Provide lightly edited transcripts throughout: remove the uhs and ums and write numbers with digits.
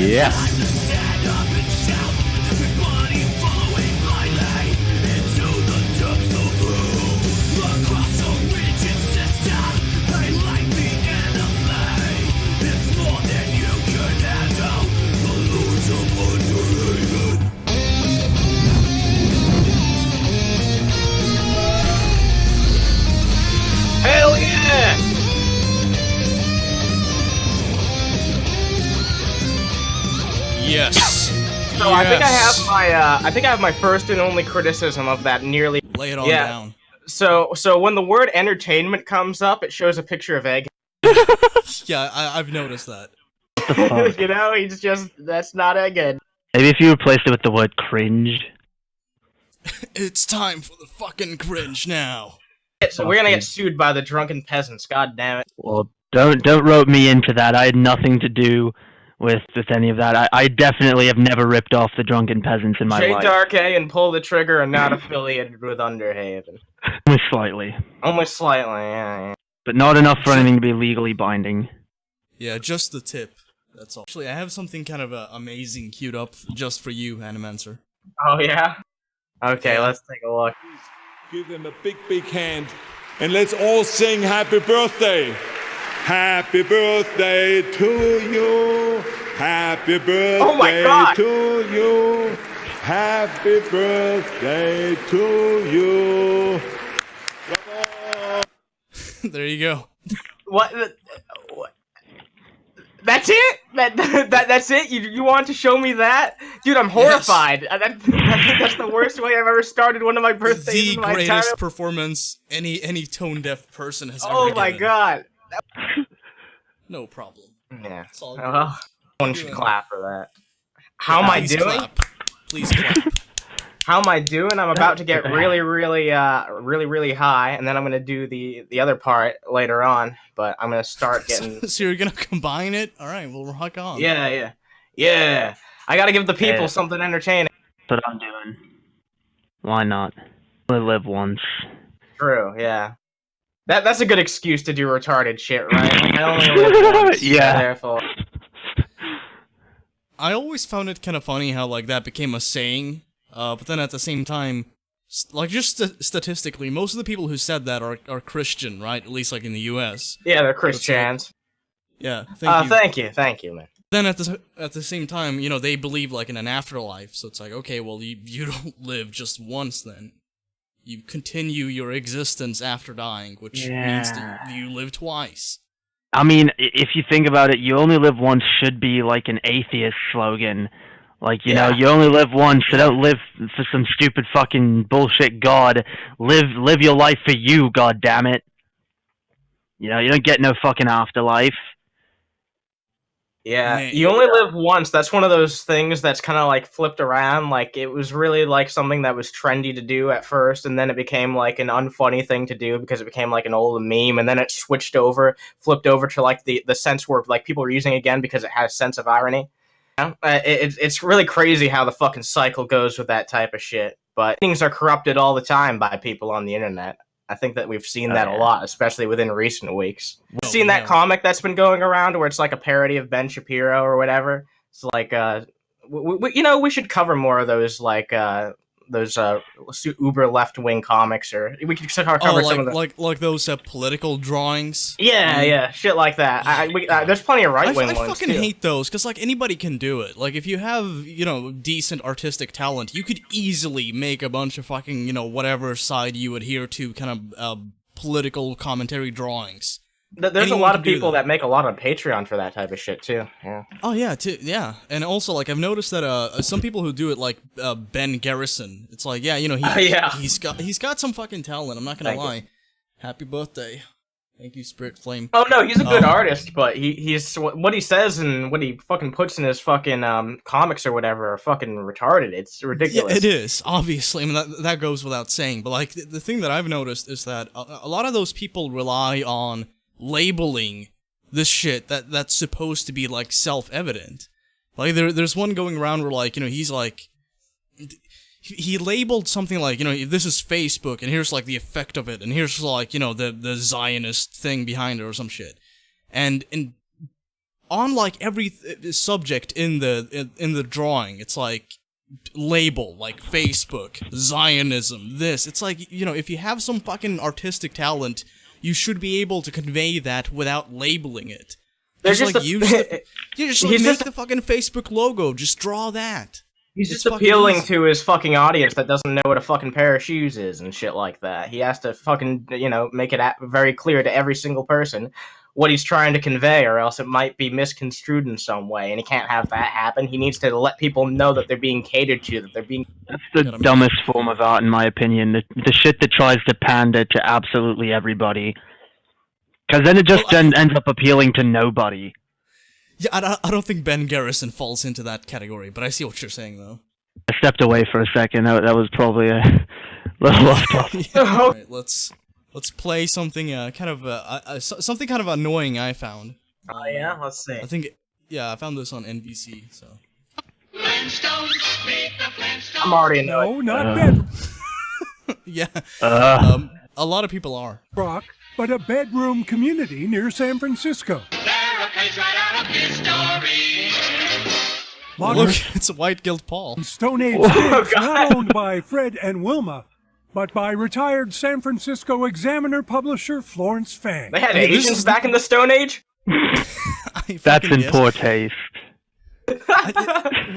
Yes. Hell yeah! Yes. So yes. I think I have my first and only criticism of that nearly. Lay it on down. So when the word entertainment comes up, it shows a picture of Egg. Yeah, I've noticed that. You know, he's just, that's not Egghead. Maybe if you replaced it with the word cringe. It's time for the fucking cringe now. So we're gonna get sued by the drunken peasants, god damn it. Well, don't rope me into that. I had nothing to do with any of that. I definitely have never ripped off the drunken peasants in my life. Jae Darke and Pull the Trigger are not affiliated with Underhaven. Only slightly. Only slightly, yeah. But not enough for anything to be legally binding. Yeah, just the tip. That's all. Actually, I have something kind of amazing queued up just for you, Animancer. Oh, yeah? Okay, let's take a look. Give them a big, big hand, and let's all sing happy birthday. Happy birthday to you. Happy birthday to you. Happy birthday to you. There you go. What? That's it? That's it? You want to show me that? Dude, I'm horrified. Yes. I think that's the worst way I've ever started one of my birthdays in my entire... The greatest performance any tone-deaf person has ever given. Oh my god. No problem. Yeah. It's all good. Well, one should clap for that. How am I doing? Clap. Please clap. How am I doing? I'm about to get really high, and then I'm gonna do the other part later on. But I'm gonna start getting. So you're gonna combine it? All right, we'll rock on. Yeah. I gotta give the people something entertaining. That's what I'm doing. Why not? Only live once. True. Yeah. That's a good excuse to do retarded shit, right? Like, I only live once. Yeah. Therefore. I always found it kind of funny how like that became a saying. But then at the same time, like just statistically, most of the people who said that are Christian, right? At least like in the U.S. Yeah, they're Christians. Yeah. Thank you, man. Then at the same time, you know, they believe like in an afterlife, so it's like, okay, well you don't live just once then. You continue your existence after dying, which means that you live twice. I mean, if you think about it, you only live once should be like an atheist slogan. Like, you know, you only live once, so don't live for some stupid fucking bullshit god. Live your life for you, goddammit. You know, you don't get no fucking afterlife. Yeah, you only live once. That's one of those things that's kind of like flipped around. Like, it was really like something that was trendy to do at first, and then it became like an unfunny thing to do because it became like an old meme, and then it flipped over to like the sense where like people are using it again because it has a sense of irony. It's really crazy how the fucking cycle goes with that type of shit. But things are corrupted all the time by people on the internet. I think that we've seen that a lot, especially within recent weeks. You've seen that comic that's been going around where it's like a parody of Ben Shapiro or whatever. It's like, we should cover more of those, like, those uber left-wing comics, or we could cover some of the... like those political drawings. Yeah, shit like that. There's plenty of right-wing ones, I fucking hate those, because, like, anybody can do it. Like, if you have, you know, decent artistic talent, you could easily make a bunch of fucking, you know, whatever side you adhere to kind of political commentary drawings. There's a lot of people that make a lot on Patreon for that type of shit, too. Yeah. Oh, yeah, yeah. And also, like, I've noticed that some people who do it, like Ben Garrison, it's like, yeah, you know, he's got some fucking talent, I'm not gonna lie. Happy birthday. Thank you, Spirit Flame. Oh no, he's a good artist, but he's what he says and what he fucking puts in his fucking comics or whatever are fucking retarded. It's ridiculous. Yeah, it is, obviously. I mean, that goes without saying. But like the thing that I've noticed is that a lot of those people rely on labeling this shit that's supposed to be like self-evident. Like there's one going around where like, you know, he's like, he labeled something like, you know, this is Facebook, and here's like the effect of it, and here's like, you know, the Zionist thing behind it or some shit, and on like every subject in the drawing, it's like label like Facebook, Zionism, this. It's like, you know, if you have some fucking artistic talent, you should be able to convey that without labeling it. Just like make the fucking Facebook logo. Just draw that. He's just appealing to his fucking audience that doesn't know what a fucking pair of shoes is and shit like that. He has to fucking, you know, make it very clear to every single person what he's trying to convey, or else it might be misconstrued in some way, and he can't have that happen. He needs to let people know that they're being catered to, that they're being... That's the dumbest form of art, in my opinion. The shit that tries to pander to absolutely everybody. Because then it just ends up appealing to nobody. Yeah, I don't think Ben Garrison falls into that category, but I see what you're saying, though. I stepped away for a second. That was probably a little off topic. Alright, let's play something kind of something kind of annoying I found. Oh yeah, let's see. I think I found this on NBC. So. I'm already annoyed. No, not bedroom. Yeah. A lot of people are. Rock, but a bedroom community near San Francisco. Look, it's a white guilt Paul. Stone Age digs not owned by Fred and Wilma, but by retired San Francisco Examiner publisher Florence Fang. They had Asians back in the Stone Age? That's in poor taste.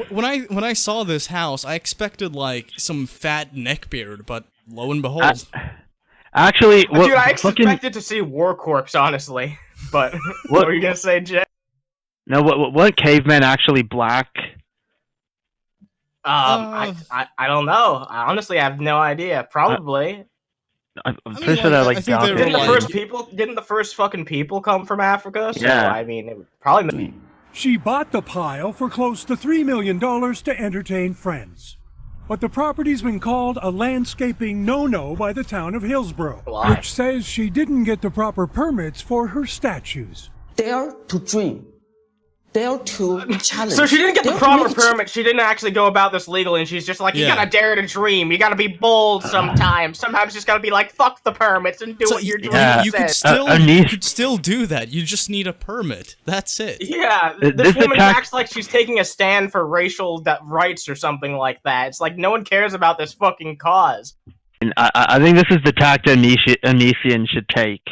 When I saw this house, I expected like some fat neckbeard, but lo and behold. Actually, dude, I expected to see War Corpse, honestly. But what were you gonna say, Jay? No, what caveman actually black? I don't know. I honestly have no idea. Probably. I'm pretty sure they're like dark. Didn't the first fucking people come from Africa? So, yeah. I mean, it would probably. She bought the pile for close to $3 million to entertain friends. But the property's been called a landscaping no-no by the town of Hillsborough, which says she didn't get the proper permits for her statues. Dare to dream. Dare to challenge. So she didn't get the proper permit. She didn't actually go about this legally, and she's just like, you gotta dare to dream. You gotta be bold sometimes. Sometimes you just gotta be like, fuck the permits and do what you're doing. You could still do that. You just need a permit. That's it. Yeah, this woman acts like she's taking a stand for racial rights or something like that. It's like no one cares about this fucking cause. And I think this is the tact Onision should take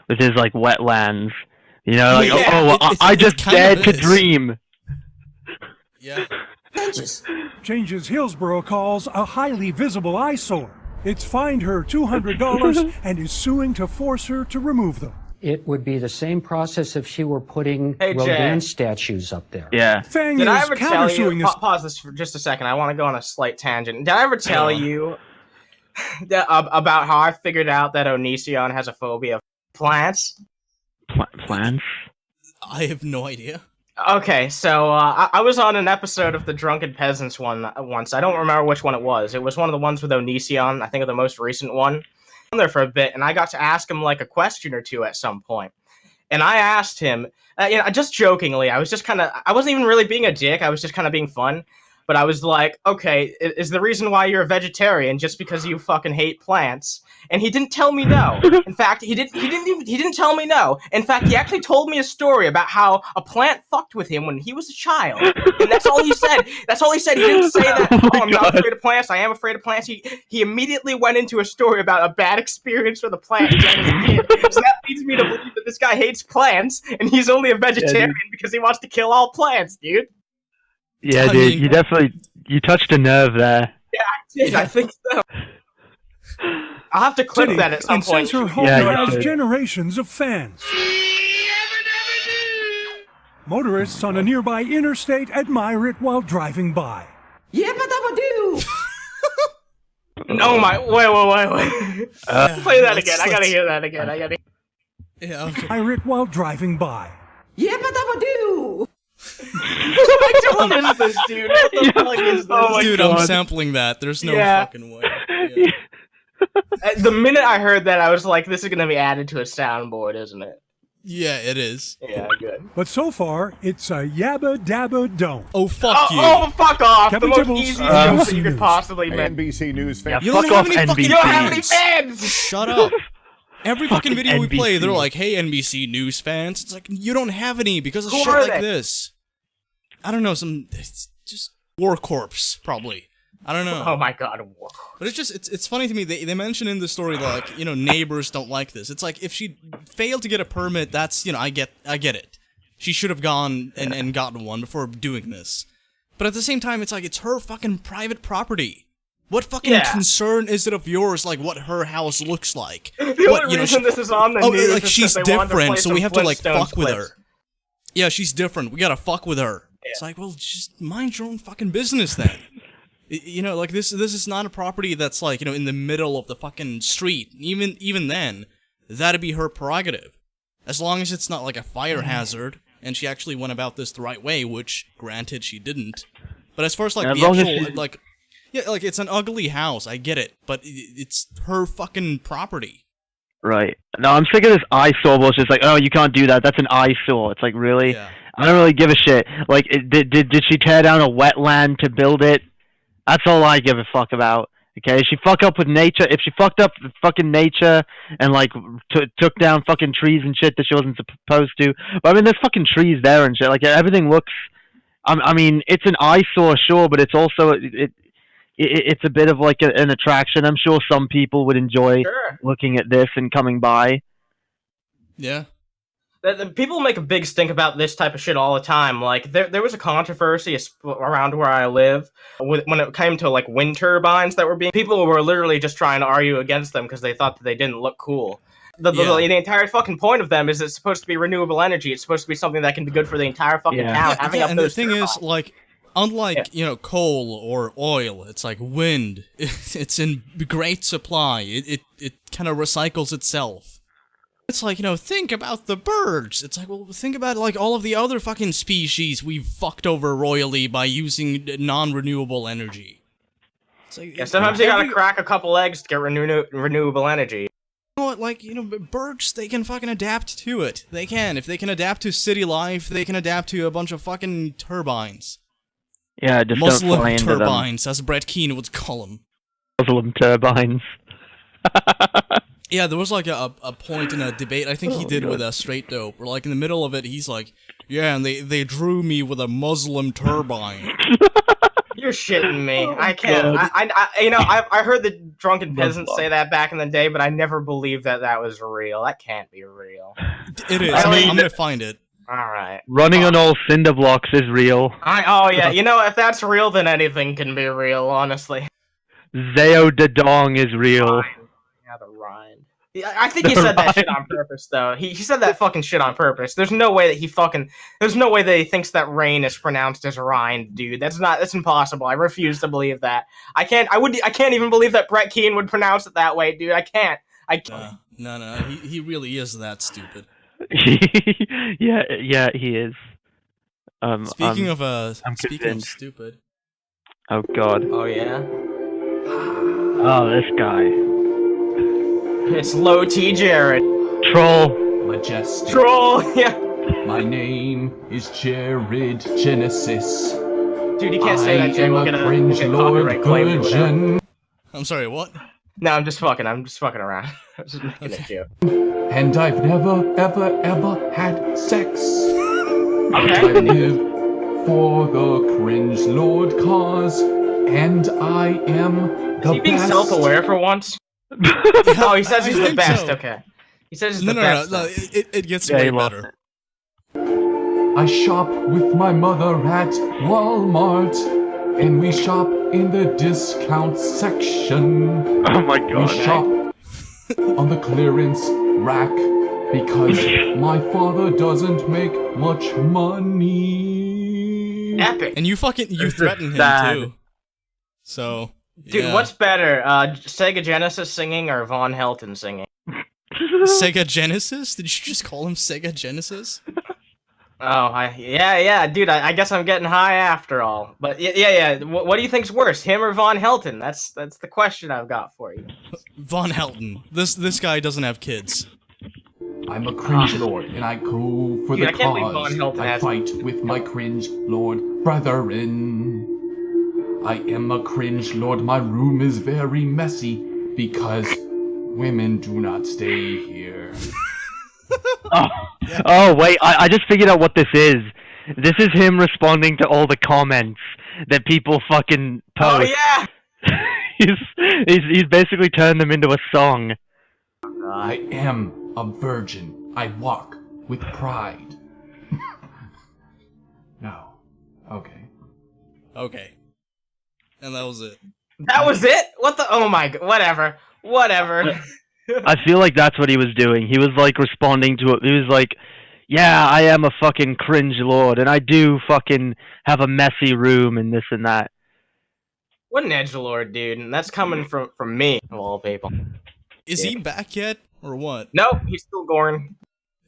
with his like wetlands. You know, like, I just dared to dream. Yeah. Changes Hillsborough calls a highly visible eyesore. It's fined her $200 and is suing to force her to remove them. It would be the same process if she were putting Rodin statues up there. Yeah. Fang Did I ever tell you? This. Pause this for just a second. I want to go on a slight tangent. Did I ever tell you about how I figured out that Onision has a phobia of plants? Plants? I have no idea. Okay, so I was on an episode of the Drunken Peasants once. I don't remember which one it was. It was one of the ones with Onision, I think of the most recent one. On there for a bit, and I got to ask him like a question or two at some point. And I asked him, just jokingly, I wasn't even really being a dick, I was just kind of being fun. But I was like, okay, is the reason why you're a vegetarian just because you fucking hate plants? And he didn't tell me no. In fact, he didn't tell me no. In fact, he actually told me a story about how a plant fucked with him when he was a child. And that's all he said. That's all he said. He didn't say that, I'm not afraid of plants, I am afraid of plants. He immediately went into a story about a bad experience with a plant as a kid. So that leads me to believe that this guy hates plants, and he's only a vegetarian because he wants to kill all plants, dude. Yeah, dude, you touched a nerve there. Yeah, I did. I think so. I'll have to clip that at some point. Her home has generations of fans. Motorists on a nearby interstate admire it while driving by. Yabba-dabba-doo! No, wait. Play that again. I gotta hear that again. Yeah. Okay. pirate while driving by. Yabba-dabba-doo! What is this, dude? What the fuck is this? Oh my Dude, God. I'm sampling that. There's no fucking way. Yeah. The minute I heard that, I was like, this is gonna be added to a soundboard, isn't it? Yeah, it is. Yeah, good. But so far, it's a yabba dabba don't. Oh, fuck you. Oh, fuck off! Kevin the most Tibbles, easiest joke that you could News. possibly make. NBC News Yeah, fan. You fuck don't have off, any fucking NBC. You don't have any fans. fans! Shut up. Every fucking video we play, NBC. they're like, hey, NBC News fans. It's like, you don't have any because of Who shit are like they? this. I don't know, it's just War Corps, probably. I don't know. Oh my god. But it's funny to me, they mention in the story, like, you know, neighbors don't like this. It's like, if she failed to get a permit, that's, you know, I get it. She should have gone and gotten one before doing this. But at the same time, it's like, it's her fucking private property. What fucking concern is it of yours, like, what her house looks like? The only reason this is on the news like, is she's because they wanted to play different, so we some have to, like, Flintstones fuck with her. clips. Yeah, she's different, we gotta fuck with her. Yeah. It's like, well, just mind your own fucking business, then. You know, like, this is not a property that's, like, you know, in the middle of the fucking street. Even then, that'd be her prerogative. As long as it's not, like, a fire hazard, and she actually went about this the right way, which, granted, she didn't. But as far as, like, As the long as actual, she- like... Yeah, like, it's an ugly house, I get it, but it's her fucking property. Right. No, I'm sick of this eyesore bullshit. It's like, oh, you can't do that. That's an eyesore. It's like, really? Yeah. I don't really give a shit. Like, did she tear down a wetland to build it? That's all I give a fuck about. Okay, if she fuck up with nature, if she fucked up with fucking nature and, like, took down fucking trees and shit that she wasn't supposed to. But, I mean, there's fucking trees there and shit. Like, everything looks... I mean, it's an eyesore, sure, but it's also... It's a bit of, like, an attraction. I'm sure some people would enjoy looking at this and coming by. Yeah. People make a big stink about this type of shit all the time. Like, there was a controversy around where I live when it came to, like, wind turbines that were being... People were literally just trying to argue against them because they thought that they didn't look cool. The entire fucking point of them is it's supposed to be renewable energy. It's supposed to be something that can be good for the entire fucking town. And the thing is, like, unlike, you know, coal or oil, it's like wind. It's in great supply. It kind of recycles itself. It's like, you know, think about the birds. It's like, well, think about, like, all of the other fucking species we've fucked over royally by using non-renewable energy. It's like, sometimes you gotta crack a couple eggs to get renewable energy. You know what, like, you know, birds, they can fucking adapt to it. They can. If they can adapt to city life, they can adapt to a bunch of fucking turbines. Yeah, just Muslim don't fly into them. turbines, as Brett Keane would call them. Muslim turbines. Yeah, there was, like, a point in a debate I think he did with a Straight Dope, where, like, in the middle of it, he's like, yeah, and they drew me with a Muslim turbine. You're shitting me. I can't. You know, I heard the drunken peasants say that back in the day, but I never believed that was real. That can't be real. It is. I mean, I'm gonna find it. Alright. Running on all cinder blocks is real. Oh, yeah. You know, if that's real, then anything can be real, honestly. Zeo Dadong is real. Yeah, the rind. I think he said that shit on purpose, though. He said that fucking shit on purpose. There's no way that he thinks that rain is pronounced as rind, dude. That's impossible. I refuse to believe that. I can't even believe that Brett Keane would pronounce it that way, dude. I can't. No, he really is that stupid. yeah, he is. Speaking of convinced. stupid. Oh god. Oh yeah. Oh, this guy. It's Low T. Jared. Troll. Majestic. Troll. Yeah. My name is Jared Genesis. Dude, you can't say that, Jay. We'll get copyright claim or whatever. I'm sorry, what? No, I'm just fucking around. I'm just making a joke. And I've never, ever had sex. Okay. I live for the cringe lord cause, and I am the Is he being best. self-aware for once? Oh, he says he's the best. So. Okay. He says he's No, the best. no. It gets Yeah, way he lost better. I shop with my mother at Walmart, and we shop in the discount section. Oh my We god. shop on the clearance rack because my father doesn't make much money. Epic. And you threaten him sad. too. So, Dude, yeah. what's better, Sega Genesis singing or Von Helton singing? Sega Genesis? Did you just call him Sega Genesis? Oh, yeah, dude. I guess I'm getting high after all. But yeah. What do you think's worse, him or Von Helton? That's the question I've got for you. Von Helton. This guy doesn't have kids. I'm a cringe lord, and I go for the cause. I fight with my cringe lord brethren. I am a cringe lord. My room is very messy because women do not stay here. Oh wait, I just figured out what this is. This is him responding to all the comments that people fucking post. Oh yeah! he's basically turned them into a song. I am a virgin. I walk with pride. No. Okay. Okay. And that was it. That was it? What the? Oh my god. Whatever. I feel like that's what he was doing. He was like responding to it. He was like, yeah, I am a fucking cringe lord, and I do fucking have a messy room and this and that. What an edgelord, dude. And that's coming from me, of all people. Is he back yet, or what? Nope, he's still going.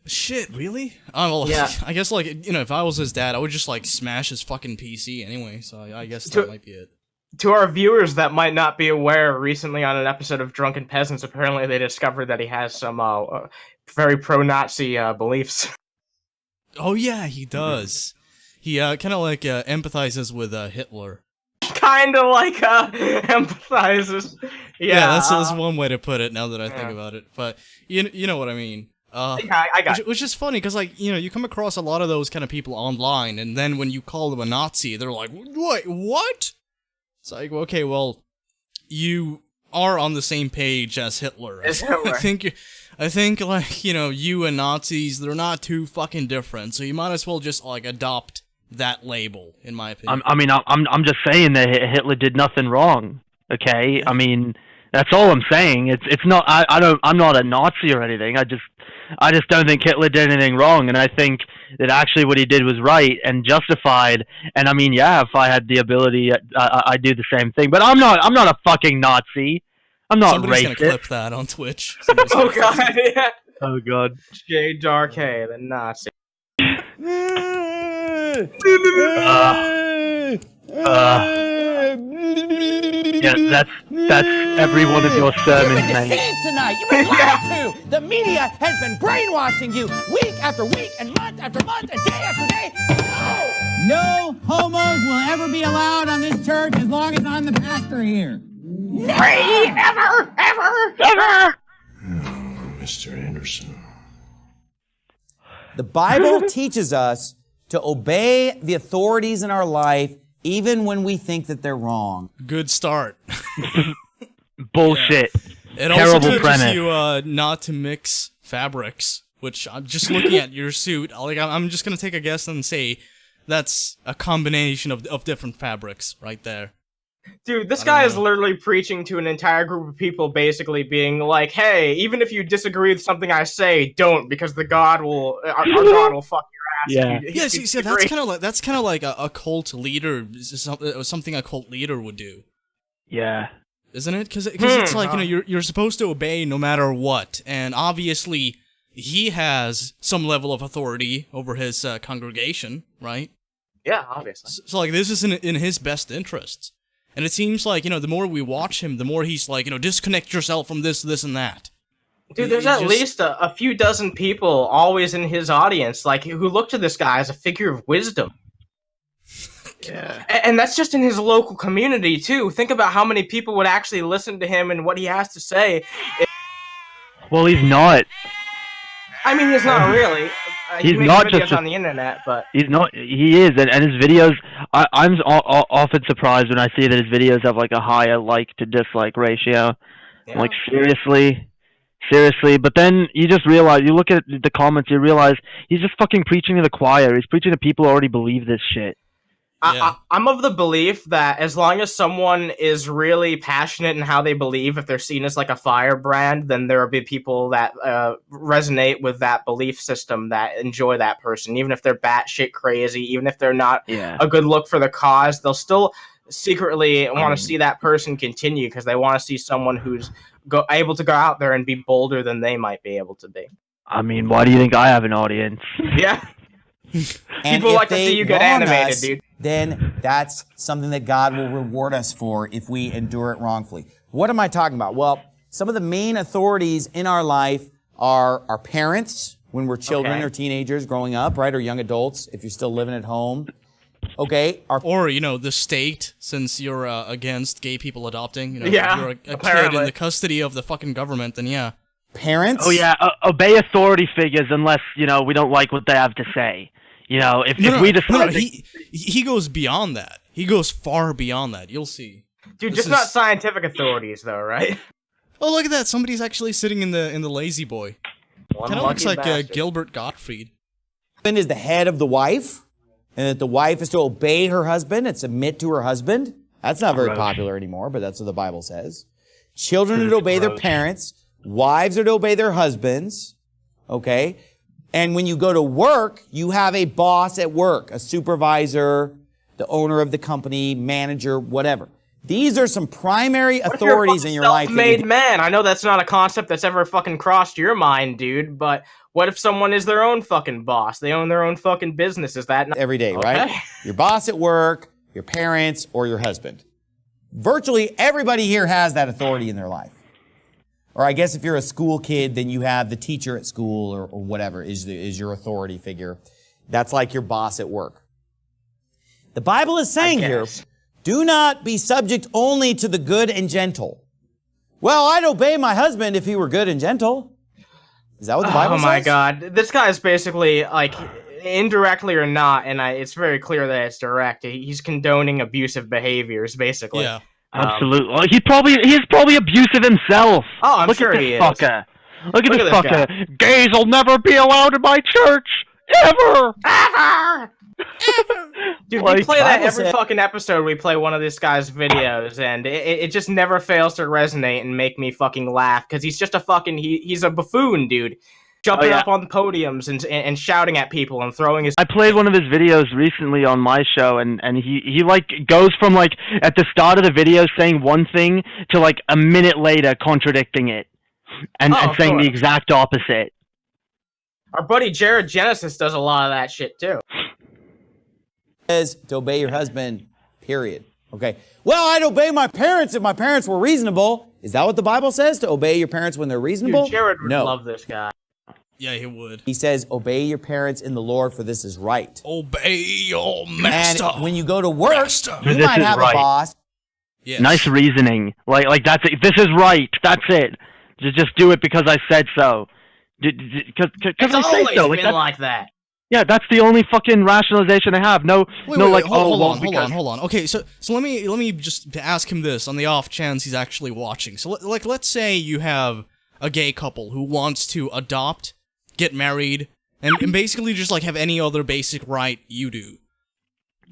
Shit, really? Oh, well, yeah. I guess, like, if I was his dad, I would just, like, smash his fucking PC anyway, so I guess that might be it. To our viewers that might not be aware, recently on an episode of Drunken Peasants, apparently they discovered that he has some very pro-Nazi beliefs. Oh yeah, he does. He kind of like empathizes with Hitler. Kind of like empathizes. Yeah, that's one way to put it. Now that I think about it, but you know what I mean. Yeah, I got it. Which is funny because, like, you come across a lot of those kind of people online, and then when you call them a Nazi, they're like, "Wait, what?" It's like, okay, well, you are on the same page as Hitler. As Hitler. I think, like, you and Nazis, they're not too fucking different, so you might as well just, like, adopt that label, in my opinion. I'm just saying that Hitler did nothing wrong. Okay, I mean, that's all I'm saying. It's not. I'm not a Nazi or anything. I just don't think Hitler did anything wrong, and I think that actually what he did was right and justified. And I mean, yeah, if I had the ability, I'd do the same thing. But I'm not a fucking Nazi. I'm not Somebody's racist. Gonna clip that on Twitch. Oh god, yeah. Oh god. Jae Darke, the Nazi. Yeah, that's every one of your sermons, man. Tonight, you've been lied to. The media has been brainwashing you week after week and month after month and day after day. No homos will ever be allowed on this church as long as I'm the pastor here. Never, ever. Oh, Mr. Anderson. The Bible teaches us to obey the authorities in our life even when we think that they're wrong. Good start. Bullshit. Yeah. It Terrible also teaches premise. you not to mix fabrics, which I'm just looking at your suit. I'm just gonna take a guess and say that's a combination of different fabrics right there. Dude, this guy is literally preaching to an entire group of people, basically being like, "Hey, even if you disagree with something I say, don't, because our God will fuck your ass." Yeah, see, that's kind of like a cult leader, something a cult leader would do. Yeah, isn't it? Because it's like you're supposed to obey no matter what, and obviously he has some level of authority over his congregation, right? Yeah, obviously. So like this is in his best interests. And it seems like, the more we watch him, the more he's like, disconnect yourself from this, and that. Dude, there's at least a few dozen people always in his audience, like, who look to this guy as a figure of wisdom. Yeah. And that's just in his local community, too. Think about how many people would actually listen to him and what he has to say. Well, he's not. I mean, he's not really. He's not just on the internet, but he's not. He is, and his videos. I'm often surprised when I see that his videos have like a higher like to dislike ratio. Yeah. Like seriously. But then you just realize, you look at the comments, you realize he's just fucking preaching to the choir. He's preaching to people who already believe this shit. Yeah. I'm of the belief that as long as someone is really passionate in how they believe, if they're seen as like a firebrand, then there will be people that resonate with that belief system that enjoy that person, even if they're batshit crazy, even if they're not a good look for the cause. They'll still secretly want to see that person continue because they want to see someone who's able to go out there and be bolder than they might be able to be. I mean, why do you think I have an audience? Yeah. And People if like to see you get animated, dude. Then that's something that God will reward us for if we endure it wrongfully. What am I talking about? Well, some of the main authorities in our life are our parents when we're children or teenagers growing up, right? Or young adults if you're still living at home. Okay. Or, the state, since you're against gay people adopting. If you're a kid in the custody of the fucking government, then yeah. Parents? Oh, yeah. Obey authority figures unless, we don't like what they have to say. If we decide... He goes beyond that. He goes far beyond that. You'll see. Dude, just not scientific authorities, though, right? Oh, look at that. Somebody's actually sitting in the lazy boy. Kind of looks like Gilbert Gottfried. Husband is the head of the wife, and that the wife is to obey her husband and submit to her husband. That's not very popular anymore, but that's what the Bible says. Children are to obey their parents. Wives are to obey their husbands. Okay? And when you go to work, you have a boss at work, a supervisor, the owner of the company, manager, whatever. These are some primary authorities in your life. Self-made man. I know that's not a concept that's ever fucking crossed your mind, dude, but what if someone is their own fucking boss? They own their own fucking business. Is that not... Every day, right? Your boss at work, your parents, or your husband. Virtually everybody here has that authority in their life. Or I guess if you're a school kid, then you have the teacher at school or whatever is your authority figure. That's like your boss at work. The Bible is saying here, do not be subject only to the good and gentle. Well, I'd obey my husband if he were good and gentle. Is that what the Bible says? Oh my God. This guy is basically, indirectly or not, and it's very clear that it's direct, he's condoning abusive behaviors, basically. Yeah. Absolutely. He's probably abusive himself. Oh, I'm Look sure at he this is. Fucker. Look at this fucker. guy. Gays will never be allowed in my church. Ever. Dude, we play that every fucking episode. We play one of this guy's videos, and it just never fails to resonate and make me fucking laugh, because he's just a fucking, he's a buffoon, dude. Jumping up on the podiums and shouting at people and throwing his... I played one of his videos recently on my show, and he goes from, at the start of the video saying one thing to, a minute later contradicting it. And saying the exact opposite. Our buddy Jared Genesis does a lot of that shit, too. Says to obey your husband, period. Okay. Well, I'd obey my parents if my parents were reasonable. Is that what the Bible says? To obey your parents when they're reasonable? Dude, Jared would love this guy. Yeah, he would. He says, obey your parents in the Lord, for this is right. Obey your master. And when you go to work, you might have a boss. Yes. Nice reasoning. That's it. This is right. That's it. Just do it because I said so. Because I say so. It's been like that. Yeah, that's the only fucking rationalization I have. Hold on. Okay, so let me just ask him this on the off chance he's actually watching. So let's say you have a gay couple who wants to adopt, get married, and basically just have any other basic right you do.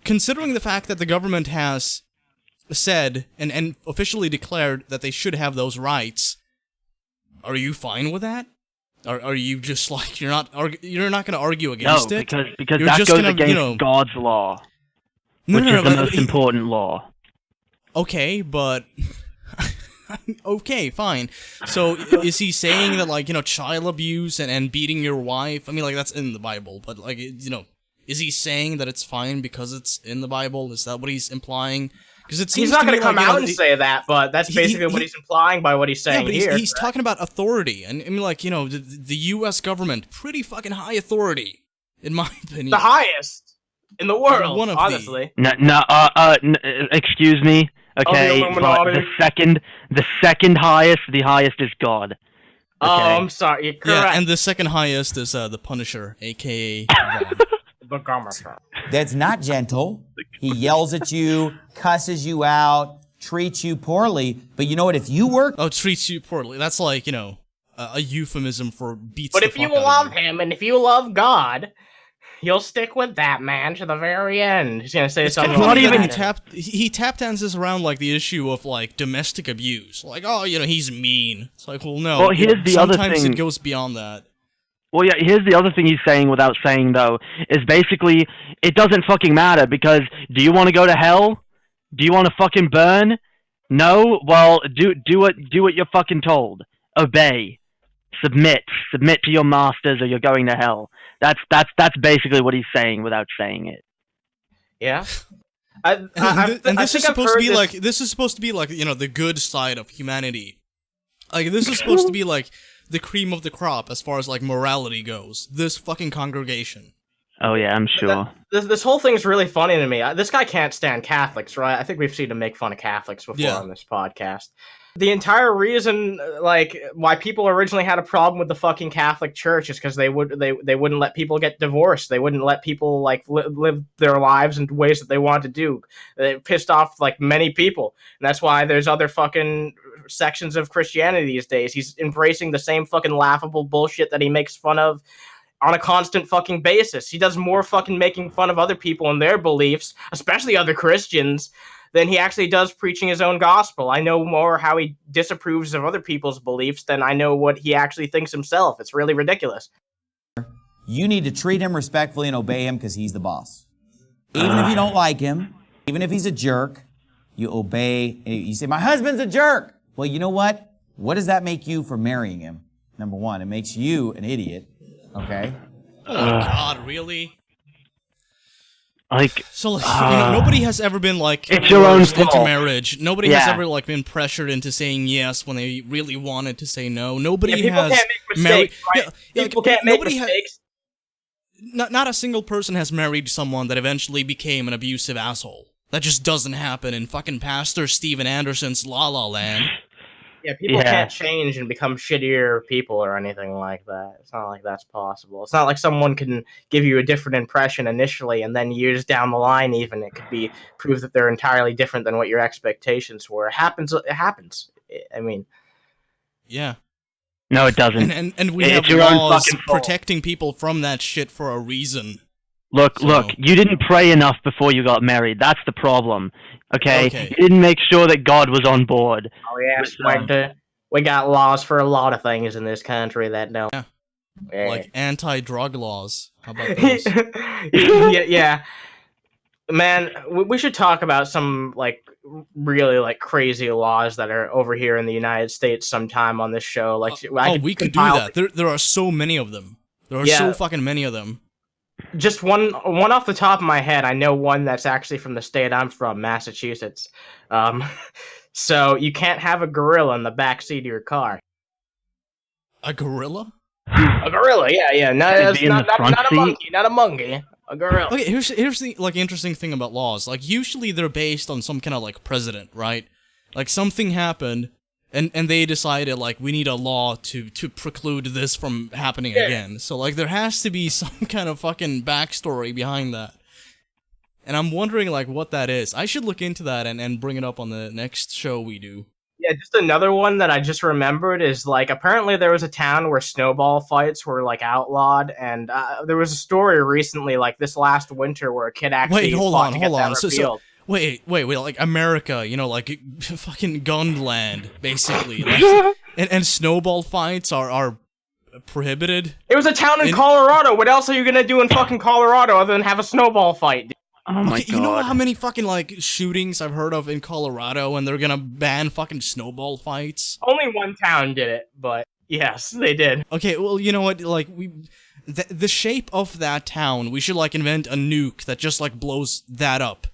Considering the fact that the government has said and officially declared that they should have those rights, are you fine with that? Are you just you're not going to argue against it? No, because that goes against God's law, which is the most important law. Okay, but okay, fine. So is he saying that child abuse and beating your wife? I mean, that's in the Bible, but is he saying that it's fine because it's in the Bible? Is that what he's implying? Because it seems he's not going to come out and say that, but that's basically what he's implying by what he's saying here. He's talking about authority, and I mean, the U.S. government, pretty fucking high authority, in my opinion. The highest in the world, honestly. Excuse me. Okay, but the second highest is God. Okay? Oh, I'm sorry. You're correct. Yeah, and the second highest is the Punisher, aka That's not gentle. He yells at you, cusses you out, treats you poorly. But you know what? If you work... Oh, treats you poorly. That's a euphemism for beats But the if you fuck out love of you. him and if you love God, you'll stick with that man to the very end. He's going to say something not like even that. He tap dances around the issue of domestic abuse. He's mean. It's well, no. Well, here's the other sometimes thing. It goes beyond that. Well, yeah, here's the other thing he's saying without saying, though, is basically, it doesn't fucking matter, because do you want to go to hell? Do you want to fucking burn? No? Well, do what you're fucking told. Obey. Submit to your masters, or you're going to hell. That's basically what he's saying without saying it. Yeah. This is supposed to be like the good side of humanity. Like this is supposed to be like the cream of the crop as far as like morality goes. This fucking congregation. Oh yeah, I'm sure. This whole thing's really funny to me. This guy can't stand Catholics, right? I think we've seen him make fun of Catholics before on this podcast. The entire reason, like, why people originally had a problem with the fucking Catholic Church is because they wouldn't let people get divorced. They wouldn't let people like live their lives in ways that they wanted to do. It pissed off like many people, and that's why there's other fucking sections of Christianity these days. He's embracing the same fucking laughable bullshit that he makes fun of on a constant fucking basis. He does more fucking making fun of other people and their beliefs, especially other Christians, than he actually does preaching his own gospel. I know more how he disapproves of other people's beliefs than I know what he actually thinks himself. It's really ridiculous. You need to treat him respectfully and obey him because he's the boss. Even if you don't like him, even if he's a jerk, you obey. You say, my husband's a jerk. Well, you know what? What does that make you for marrying him? Number one, it makes you an idiot. Okay? Oh, God, really? Like, so, nobody has ever been like it's your own into fault. Marriage. Nobody has ever like been pressured into saying yes when they really wanted to say no. Nobody people has can't make mistakes, right? People can't make mistakes. Not a single person has married someone that eventually became an abusive asshole. That just doesn't happen in fucking Pastor Steven Anderson's La La Land. Yeah, people can't change and become shittier people or anything like that. It's not like that's possible. It's not like someone can give you a different impression initially and then years down the line even it could be proved that they're entirely different than what your expectations were. It happens. I mean... Yeah. No, it doesn't. And we have laws protecting people from that shit for a reason. Look, you didn't pray enough before you got married. That's the problem. Okay? You didn't make sure that God was on board. Oh, yeah, we got laws for a lot of things in this country that don't. Yeah. Like anti-drug laws. How about those? yeah. Man, we should talk about some, like, really, like, crazy laws that are over here in the United States sometime on this show. Like, we could do that. There are so many of them. There are so fucking many of them. Just one off the top of my head, I know one that's actually from the state I'm from, Massachusetts. So you can't have a gorilla in the backseat of your car. A gorilla? A gorilla, yeah. Not a monkey. A gorilla. Okay, here's the like interesting thing about laws. Like usually they're based on some kind of like precedent, right? Like something happened. And they decided, like, we need a law to preclude this from happening again. So, like, there has to be some kind of fucking backstory behind that. And I'm wondering, like, what that is. I should look into that and bring it up on the next show we do. Yeah, just another one that I just remembered is, like, apparently there was a town where snowball fights were, like, outlawed. And there was a story recently, like, this last winter where a kid actually hold on. So Wait, like America, like fucking Gunland, basically. Like, and snowball fights are prohibited. It was a town in Colorado. What else are you gonna do in fucking Colorado other than have a snowball fight? Oh my God. You know how many fucking, like, shootings I've heard of in Colorado and they're gonna ban fucking snowball fights? Only one town did it, but yes, they did. Okay, well, you know what, like, the shape of that town, we should, like, invent a nuke that just, like, blows that up.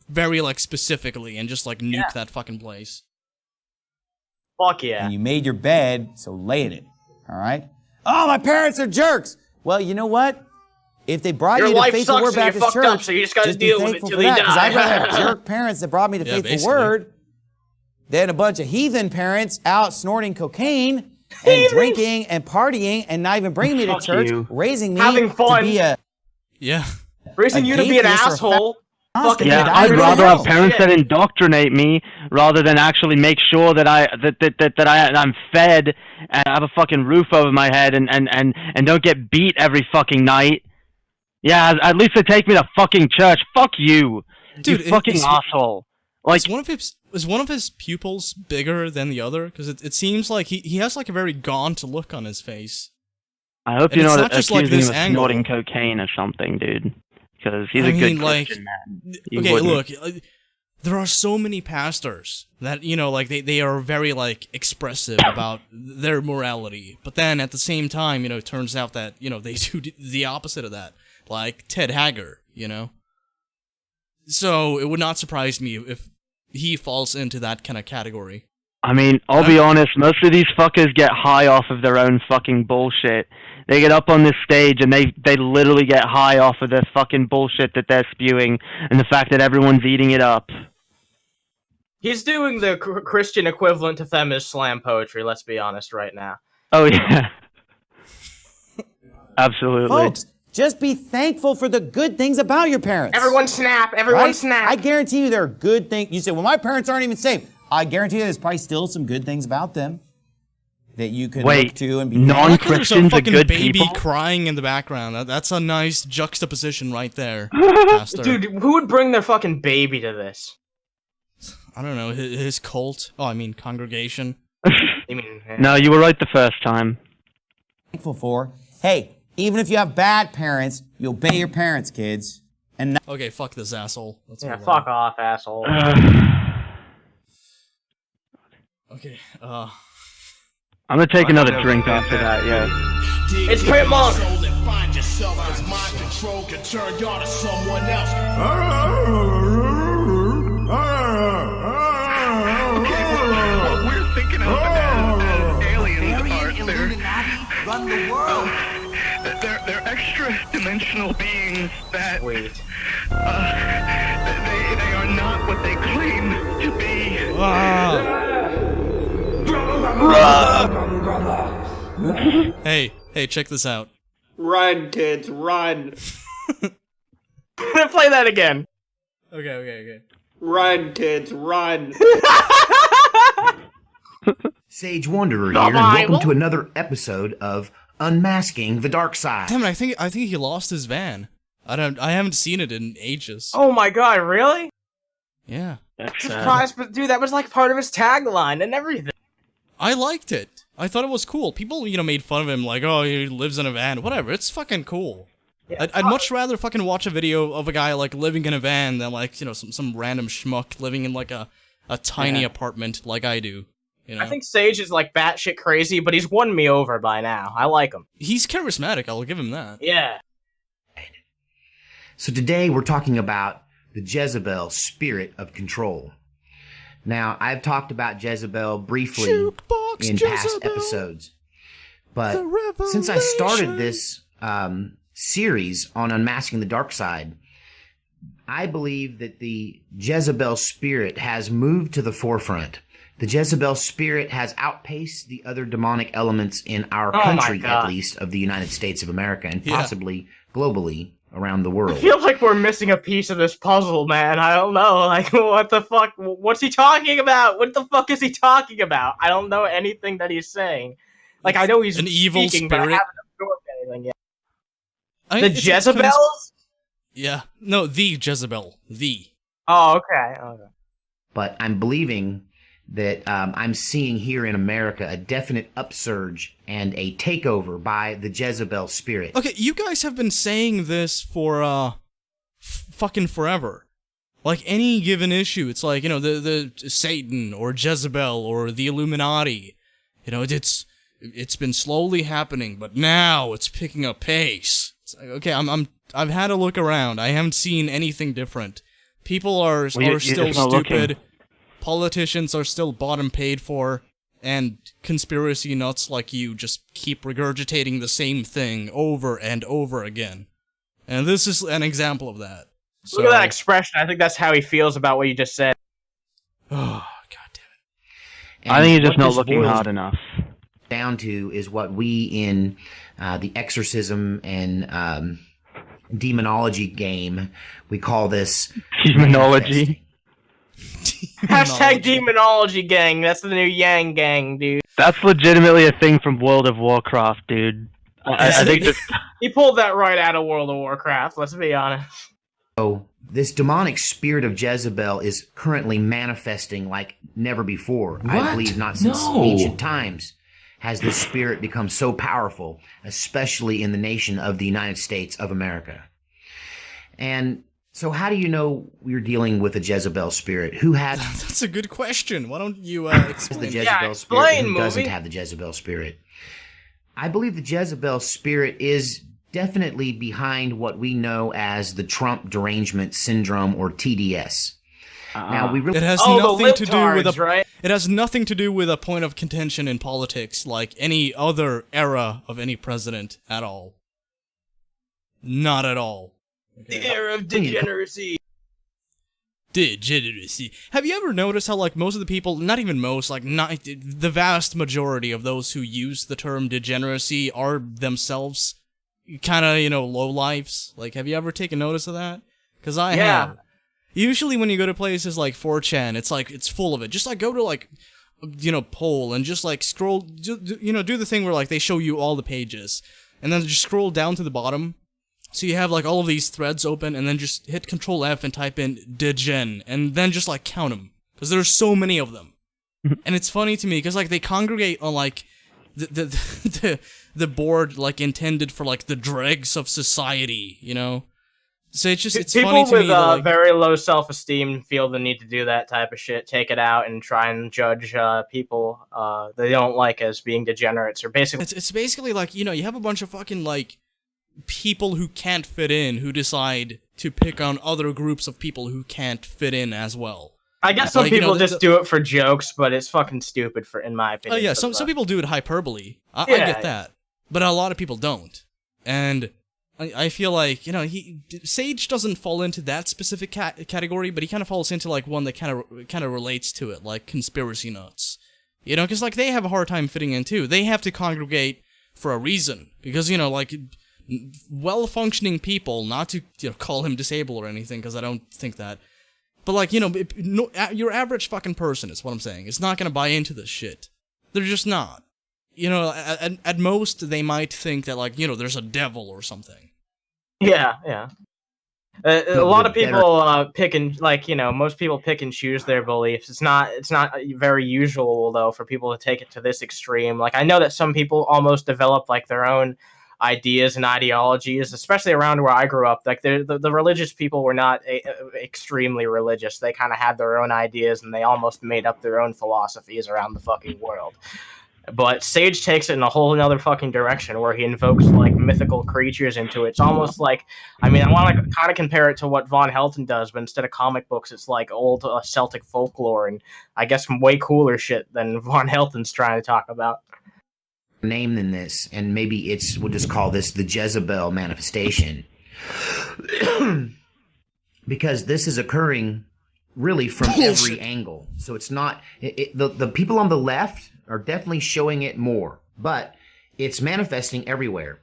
Very, like, specifically, and just, like, nuke that fucking place. Fuck yeah. And you made your bed, so lay in it. All right? Oh, my parents are jerks! Well, you know what? If they brought you to Faithful Word Baptist Church, up, so you just gotta deal with it till they die. Because I'd rather have jerk parents that brought me to Faithful Word than a bunch of heathen parents out snorting cocaine and drinking and partying and not even bringing me to church, raising me having fun. To be a... Yeah. Raising you to be an asshole. Yeah, I'd rather have parents that indoctrinate me rather than actually make sure that I'm fed and have a fucking roof over my head and don't get beat every fucking night. Yeah, at least they take me to fucking church. Fuck you, dude, you fucking asshole. Like, is one of his pupils bigger than the other? Because it seems like he has like a very gaunt look on his face. I hope you're not accusing him of snorting cocaine or something, dude. Because he's a good Christian man. Okay, look, there are so many pastors that, you know, like, they are very, like, expressive about their morality. But then, at the same time, you know, it turns out that, you know, they do the opposite of that. Like Ted Hager, you know? So, it would not surprise me if he falls into that kind of category. I mean, I'll be honest, most of these fuckers get high off of their own fucking bullshit. They get up on this stage and they literally get high off of the fucking bullshit that they're spewing and the fact that everyone's eating it up. He's doing the Christian equivalent to feminist slam poetry, let's be honest right now. Oh, yeah. Absolutely. Folks, just be thankful for the good things about your parents. Everyone snap, everyone snap. I guarantee you there are good things. You say, well, my parents aren't even saved. I guarantee you there's probably still some good things about them that you can look to and be non-Christians are good baby people? Crying in the background. That's a nice juxtaposition right there, Pastor. Dude, who would bring their fucking baby to this? I don't know, his cult? Oh, I mean, congregation. No, you were right the first time. Thankful for. Hey, even if you have bad parents, you obey your parents, kids. And okay, fuck this asshole. Yeah, fuck off, asshole. Okay, I'm gonna take another drink after that, yeah. It's Pit Monk! What we're thinking of as aliens are run the world. They're extra-dimensional beings that they are not what they claim to be. Hey, check this out. Run, kids, run. Play that again. Okay. Run, kids, run. Sage Wanderer here, and welcome to another episode of Unmasking the Dark Side. Damn it, I think he lost his van. I haven't seen it in ages. Oh my god, really? Yeah. That's surprised, but dude, that was like part of his tagline and everything. I liked it. I thought it was cool. People, you know, made fun of him, like, oh, he lives in a van. Whatever, it's fucking cool. Yeah, I'd much rather fucking watch a video of a guy, like, living in a van than, like, you know, some random schmuck living in, like, a tiny apartment like I do. You know? I think Sage is, like, batshit crazy, but he's won me over by now. I like him. He's charismatic, I'll give him that. Yeah. So today we're talking about the Jezebel spirit of control. Now, I've talked about Jezebel briefly in past episodes, but since I started this series on Unmasking the Dark Side, I believe that the Jezebel spirit has moved to the forefront. The Jezebel spirit has outpaced the other demonic elements in our country, at least, of the United States of America, and possibly globally around the world. I feel like we're missing a piece of this puzzle, man. I don't know. Like, what the fuck? What's he talking about? What the fuck is he talking about? I don't know anything that he's saying. Like, I know he's an evil speaking, spirit. But I haven't absorbed anything yet. The Jezebels? Yeah. No, the Jezebel. The. Oh, okay. But I'm believing that I'm seeing here in America a definite upsurge and a takeover by the Jezebel spirit. Okay, you guys have been saying this for fucking forever. Like any given issue, it's like, you know, the Satan or Jezebel or the Illuminati. You know, it's been slowly happening, but now it's picking up pace. It's like, okay, I've had a look around. I haven't seen anything different. People are still stupid. Politicians are still bought and paid for, and conspiracy nuts like you just keep regurgitating the same thing over and over again. And this is an example of that. Look at that expression. I think that's how he feels about what you just said. Oh, god damn it. I think he's just not looking hard enough. Down to is what we in the exorcism and demonology game, we call this demonology. Hashtag demonology gang. That's the new Yang gang, dude. That's legitimately a thing from World of Warcraft, dude. I think he pulled that right out of World of Warcraft, let's be honest. So, this demonic spirit of Jezebel is currently manifesting like never before. What? I believe not since ancient times has this spirit become so powerful, especially in the nation of the United States of America. And So how do you know we're dealing with a Jezebel spirit? Who had... That's a good question. Why don't you explain? The Jezebel spirit, who doesn't have the Jezebel spirit? I believe the Jezebel spirit is definitely behind what we know as the Trump derangement syndrome, or TDS. Now we really... It has nothing to do with It has nothing to do with a point of contention in politics like any other era of any president at all. Not at all. Okay. The era of degeneracy. Degeneracy. Have you ever noticed how, like, most of the people, not even most, like, not the vast majority of those who use the term degeneracy are themselves kind of, you know, lowlifes? Like, have you ever taken notice of that? Because I have. Usually when you go to places like 4chan, it's like, it's full of it. Just, like, go to, like, you know, poll and just, like, scroll, you know, do the thing where, like, they show you all the pages. And then just scroll down to the bottom. So you have, like, all of these threads open, and then just hit Control F and type in degen, and then just, like, count them. Because there's so many of them. And it's funny to me, because, like, they congregate on, like, the board, like, intended for, like, the dregs of society, you know? So it's just, it's people funny to me. People with very low self-esteem feel the need to do that type of shit, take it out, and try and judge people they don't like as being degenerates, or basically... It's basically like, you know, you have a bunch of fucking, like, people who can't fit in who decide to pick on other groups of people who can't fit in as well. I guess some people just do it for jokes, but it's fucking stupid, in my opinion. Oh yeah, some people do it hyperbole. I get that, but a lot of people don't. And I feel like, you know, Sage doesn't fall into that specific category, but he kind of falls into like one that kind of relates to it, like conspiracy nuts. You know, because like they have a hard time fitting in too. They have to congregate for a reason, because, you know, like, well-functioning people, not to, you know, call him disabled or anything, because I don't think that, but, like, you know, your average fucking person is what I'm saying. It's not gonna buy into this shit. They're just not. You know, at most, they might think that, like, you know, there's a devil or something. Yeah. A lot of people pick and, like, you know, most people pick and choose their beliefs. It's not very usual, though, for people to take it to this extreme. Like, I know that some people almost develop, like, their own ideas and ideologies, especially around where I grew up. Like, the religious people were not extremely religious. They kind of had their own ideas, and they almost made up their own philosophies around the fucking world. But Sage takes it in a whole other fucking direction, where he invokes, like, mythical creatures into it. It's almost like, I mean, I want to kind of compare it to what Von Helton does, but instead of comic books, it's like old Celtic folklore, and I guess way cooler shit than Von Helton's trying to talk about. Name than this, and maybe we'll just call this the Jezebel manifestation, because this is occurring really from every angle. So it's not the people on the left are definitely showing it more, but it's manifesting everywhere.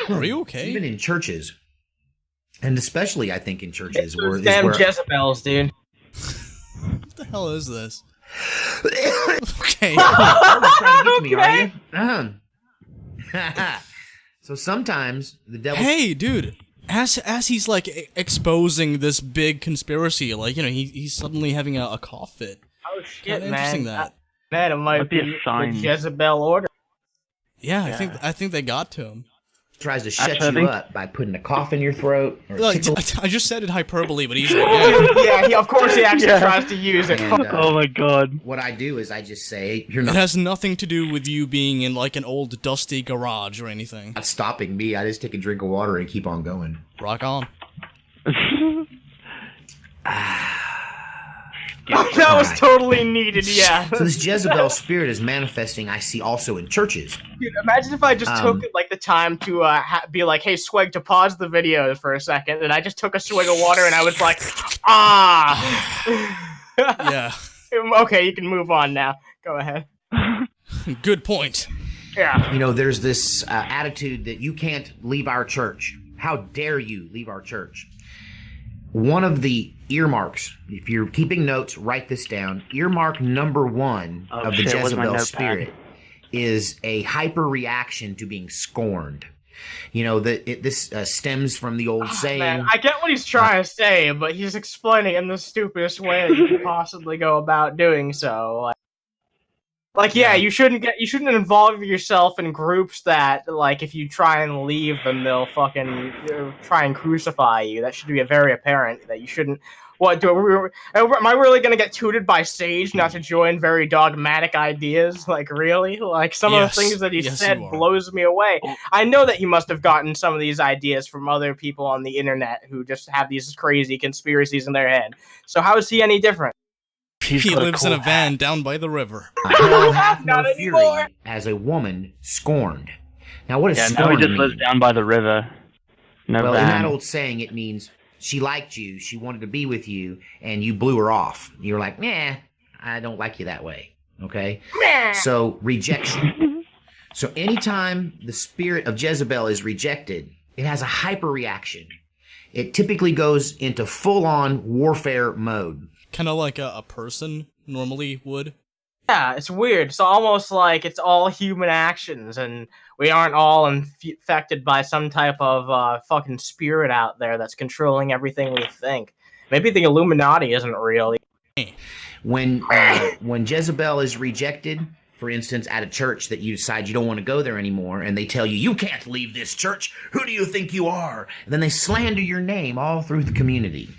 Are you okay? Even in churches, and especially I think in churches where damn Jezebels, dude. What the hell is this? Okay. You're trying to get to me, are you? So sometimes the devil... Hey, dude. As he's, like, exposing this big conspiracy, like, you know, he's suddenly having a cough fit. Oh, shit, man. Interesting that. Man, it might be a sign. The Jezebel order. Yeah, I think they got to him. Tries to shut you up by putting a cough in your throat. Or I just said it hyperbole, but he's like, of course he actually tries to use it. And, oh my god. What I do is I just say, you're not... It has nothing to do with you being in, like, an old dusty garage or anything. Not stopping me. I just take a drink of water and keep on going. Rock on. That was totally needed, yeah. So this Jezebel spirit is manifesting, I see, also in churches. Dude, imagine if I just took, like, the time to be like, hey, Sweg, to pause the video for a second, and I just took a swig of water, and I was like, Yeah. Okay, you can move on now. Go ahead. Good point. Yeah. You know, there's this attitude that you can't leave our church. How dare you leave our church? One of the earmarks, if you're keeping notes, write this down. Earmark number 1 of the Jezebel spirit is a hyper reaction to being scorned. You know, this stems from the old saying. Man, I get what he's trying to say, but he's explaining it in the stupidest way that you could possibly go about doing so. Like, yeah, you shouldn't involve yourself in groups that, like, if you try and leave them, they'll fucking try and crucify you. That should be very apparent that you shouldn't. What am I really gonna get tutored by Sage not to join very dogmatic ideas? Like, really? Like, some of the things that he said blows me away. I know that he must have gotten some of these ideas from other people on the internet who just have these crazy conspiracies in their head. So how is he any different? He lives in a van down by the river. Hell hath no fury as a woman scorned. Now, what does scorned he just mean? lives down by the river. No well, van. in that old saying, it means she liked you, she wanted to be with you, and you blew her off. You were like, nah, I don't like you that way. Okay? So, rejection. So, anytime the spirit of Jezebel is rejected, it has a hyper-reaction. It typically goes into full-on warfare mode. Kind of like a person normally would. Yeah, it's weird. It's almost like it's all human actions, and we aren't all infected by some type of fucking spirit out there that's controlling everything we think. Maybe the Illuminati isn't real. When Jezebel is rejected, for instance, at a church that you decide you don't want to go there anymore, and they tell you, you can't leave this church, who do you think you are? And then they slander your name all through the community.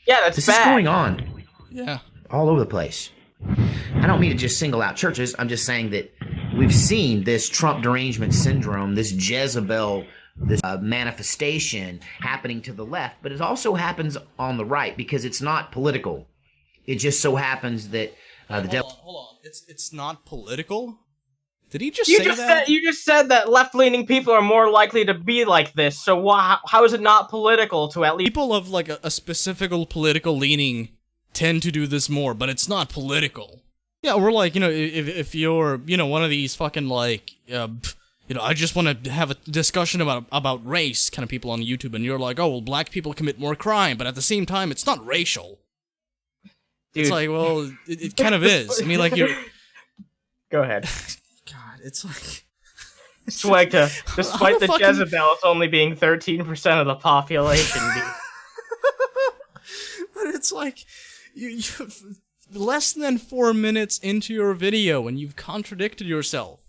Yeah, that's this bad. This is going on. Yeah. All over the place. I don't mean to just single out churches. I'm just saying that we've seen this Trump derangement syndrome, this Jezebel, this manifestation happening to the left, but it also happens on the right because it's not political. It just so happens that the devil... Hold on. It's not political? Did he just say that? You just said that left-leaning people are more likely to be like this, so how is it not political to at least... People of, like, a specific political leaning tend to do this more, but it's not political. Yeah, we're like, you know, if you're, you know, one of these fucking, like, you know, I just want to have a discussion about race kind of people on YouTube, and you're like, oh, well, black people commit more crime, but at the same time, it's not racial. Dude. It's like, well, it kind of is. I mean, like, you're... Go ahead. God, it's like... SWEGTA, despite the Jezebels only being 13% of the population, dude. But it's like... You less than 4 minutes into your video and you've contradicted yourself.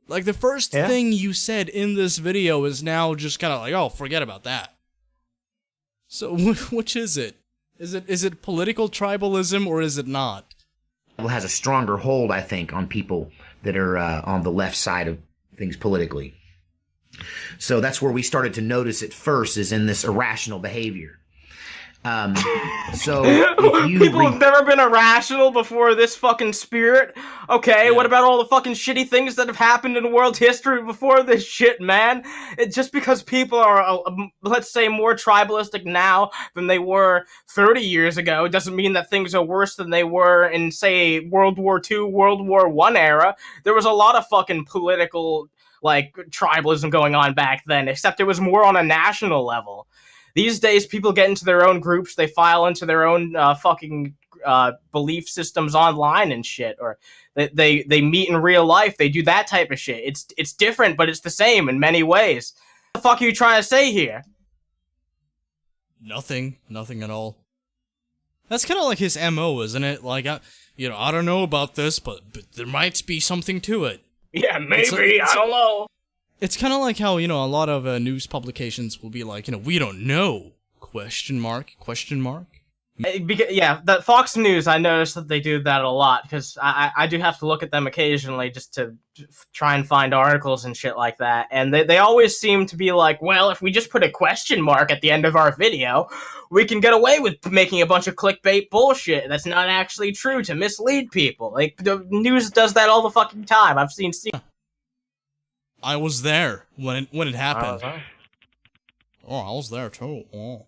Like, the first thing you said in this video is now just kind of like, oh, forget about that. So, which is it? Is it political tribalism or is it not? It has a stronger hold, I think, on people that are on the left side of things politically. So that's where we started to notice it first, is in this irrational behavior. So if you people have never been irrational before this fucking spirit. Okay, what about all the fucking shitty things that have happened in world history before this shit, man? Just because people are, let's say, more tribalistic now than they were 30 years ago doesn't mean that things are worse than they were in, say, World War II, World War I era. There was a lot of fucking political, like, tribalism going on back then, except it was more on a national level. These days, people get into their own groups, they file into their own fucking belief systems online and shit, or they meet in real life, they do that type of shit. It's different, but it's the same in many ways. What the fuck are you trying to say here? Nothing at all. That's kind of like his MO, isn't it? Like, I don't know about this, but there might be something to it. Yeah, maybe, I don't know. It's kind of like how, you know, a lot of news publications will be like, you know, we don't know, question mark. Yeah, that Fox News, I noticed that they do that a lot, because I do have to look at them occasionally just to try and find articles and shit like that, and they always seem to be like, well, if we just put a question mark at the end of our video, we can get away with making a bunch of clickbait bullshit that's not actually true to mislead people. Like, the news does that all the fucking time. I've seen... I was there when it happened. Oh, I was there too. Oh.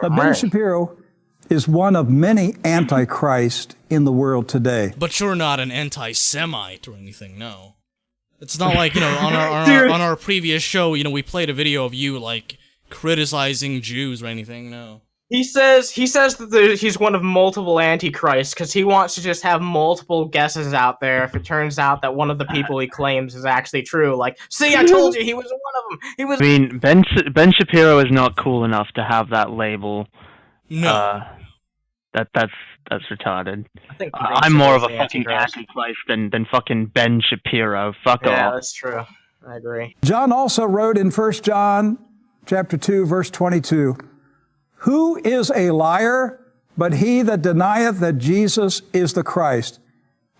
Ben Shapiro is one of many antichrists in the world today. But you're not an anti-Semite or anything, no. It's not like, you know, on our previous show, you know, we played a video of you, like, criticizing Jews or anything, no. He says that he's one of multiple antichrists because he wants to just have multiple guesses out there if it turns out that one of the people he claims is actually true. Like, see, I told you he was one of them. He was. I mean, Ben Shapiro is not cool enough to have that label. No. That's That's retarded. I think I'm more of a the fucking Antichrist. Antichrist than fucking Ben Shapiro. Fuck off. Yeah, that's true. I agree. John also wrote in 1 John chapter 2, verse 22, "Who is a liar but he that denieth that Jesus is the Christ?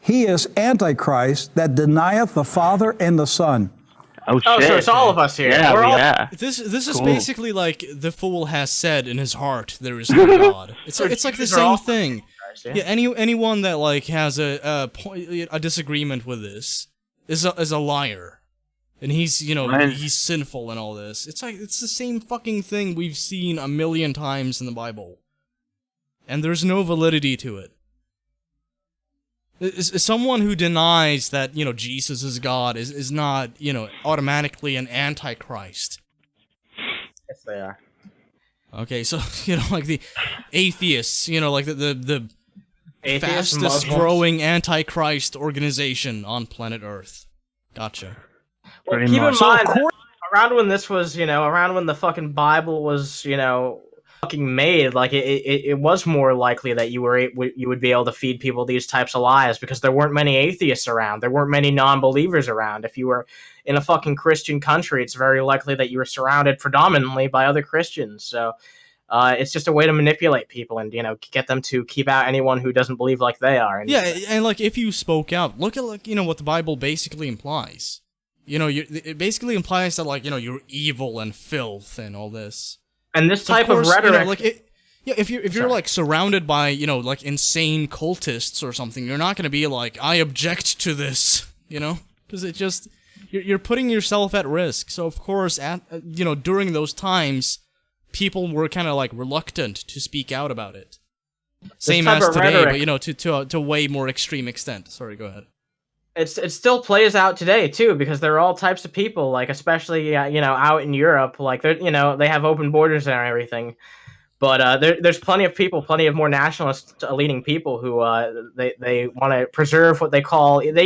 He is Antichrist that denieth the Father and the Son." Oh, so it's all of us here. Yeah, We're all... yeah. This is basically like the fool has said in his heart, there is no God. It's like the same thing. Yeah, anyone that like has a disagreement with this is a liar, and he's he's sinful and all this. It's like it's the same fucking thing we've seen a million times in the Bible, and there's no validity to it. Someone who denies that Jesus is God is not automatically an antichrist. Yes, they are. Okay, so like the atheists, like the Atheists, fastest Muslims. growing antichrist organization on planet Earth. Gotcha. Well, keep in mind, around when this was, around when the fucking Bible was, fucking made, like it was more likely that you would be able to feed people these types of lies because there weren't many atheists around. There weren't many non-believers around. If you were in a fucking Christian country, it's very likely that you were surrounded predominantly by other Christians. So it's just a way to manipulate people and get them to keep out anyone who doesn't believe like they are. And, and like if you spoke out, look at what the Bible basically implies. It basically implies that you're evil and filth and all this. And this type of rhetoric, if you're like surrounded by like insane cultists or something, you're not gonna be like, I object to this, because it just you're putting yourself at risk. So of course, during those times, people were kind of like reluctant to speak out about it. Same as today, rhetoric, but to a way more extreme extent. Sorry, go ahead. It still plays out today too, because there are all types of people, like especially out in Europe, like they have open borders and everything, but there's plenty of people, plenty of more nationalist leaning people who they want to preserve what they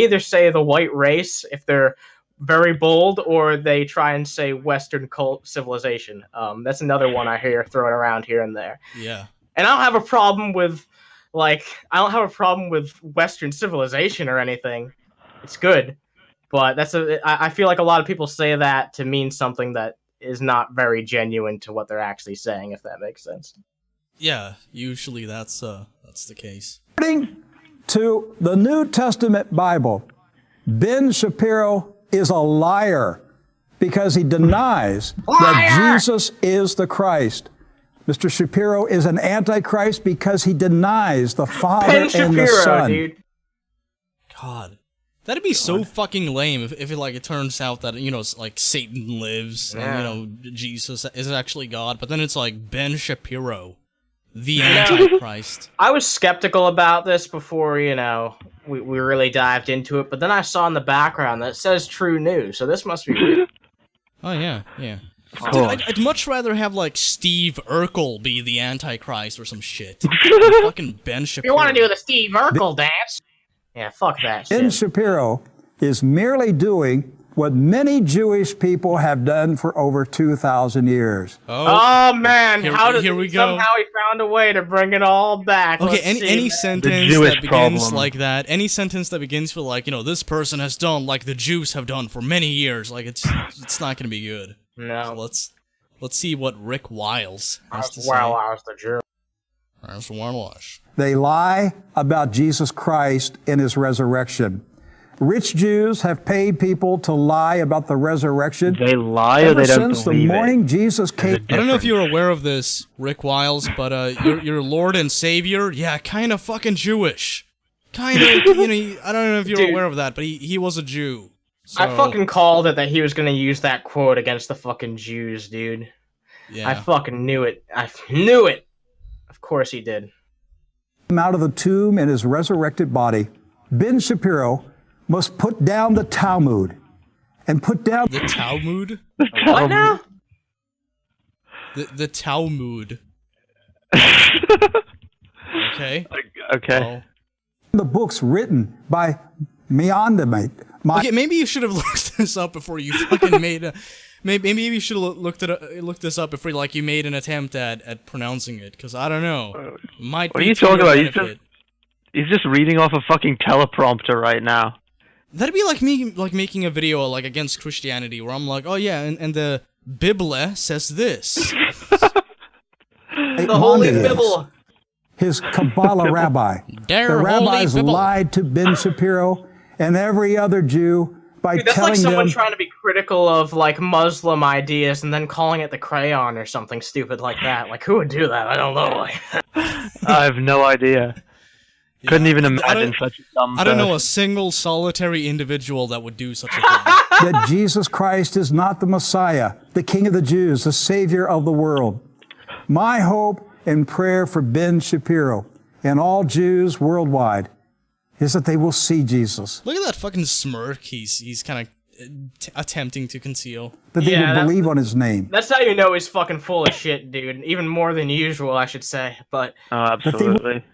either say the white race if they're very bold, or they try and say Western civilization. That's another one I hear thrown around here and there. Yeah, and I don't have a problem with Western civilization or anything. It's good, but I feel like a lot of people say that to mean something that is not very genuine to what they're actually saying, if that makes sense. Yeah, usually that's the case. According to the New Testament Bible, Ben Shapiro is a liar because he denies that Jesus is the Christ. Mr. Shapiro is an antichrist because he denies the Father and the Son. Dude. God. That'd be so fucking lame if it turns out that, like Satan lives and, Jesus is actually God, but then it's like Ben Shapiro, the Antichrist. I was skeptical about this before, we really dived into it, but then I saw in the background that it says true news, so this must be real. Oh, yeah. Dude, I'd much rather have, like, Steve Urkel be the Antichrist or some shit. Fucking Ben Shapiro. You want to do the Steve Urkel dance? Yeah, fuck that shit. Ben Shapiro is merely doing what many Jewish people have done for over 2,000 years. Oh man, here we go. Somehow he found a way to bring it all back. Okay, any sentence that begins like that, any sentence that begins with like, this person has done like the Jews have done for many years, like it's not gonna be good. No. So let's see what Rick Wiles has to say. Wiles the Jew. That's Wiles. They lie about Jesus Christ and his resurrection. Rich Jews have paid people to lie about the resurrection. They lie or they don't believe it. Since the morning Jesus came. I don't know if you're aware of this, Rick Wiles, but your Lord and Savior, kind of fucking Jewish. Kind of, I don't know if you're aware of that, but he was a Jew. So. I fucking called it that he was gonna use that quote against the fucking Jews, dude. Yeah. I fucking knew it. I knew it. Of course he did. Out of the tomb in his resurrected body, Ben Shapiro must put down the Talmud and put down the Talmud. What now? The Talmud. Okay. Okay. The books written by Meandamate. Okay, maybe you should have looked this up before you fucking made a. Maybe you should have looked this up before you made an attempt at pronouncing it, because I don't know. What are you talking about? He's just reading off a fucking teleprompter right now. That'd be like me, like making a video like against Christianity, where I'm like, oh yeah, and the Bible says this. The Holy Bible. His Kabbalah rabbi. The rabbis lied to Ben Shapiro and every other Jew by Dude, that's telling like someone them... trying to be critical of like Muslim ideas and then calling it the crayon or something stupid like that. Like, who would do that? I don't know. I have no idea. Couldn't even imagine such a dumb I don't know person. a single solitary individual that would do such a thing. that Jesus Christ is not the Messiah, the King of the Jews, the Savior of the world. My hope and prayer for Ben Shapiro and all Jews worldwide is that they will see Jesus. Look at that fucking smirk he's kind of attempting to conceal. That they will believe on his name. That's how you know he's fucking full of shit, dude. Even more than usual, I should say. But absolutely.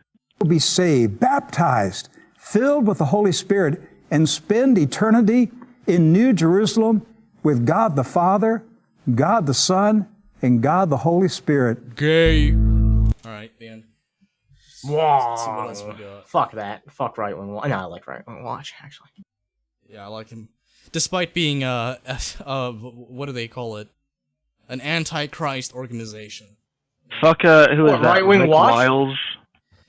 Will be saved, baptized, filled with the Holy Spirit, and spend eternity in New Jerusalem with God the Father, God the Son, and God the Holy Spirit. Gay. Alright, the end. Wow. Let's see what else we got. Fuck that. Fuck Right Wing Watch. No, I like Right Wing Watch, actually. Yeah, I like him. Despite being, what do they call it? An anti-Christ organization. Fuck, who is that? Right Wing Rick Watch? Wiles?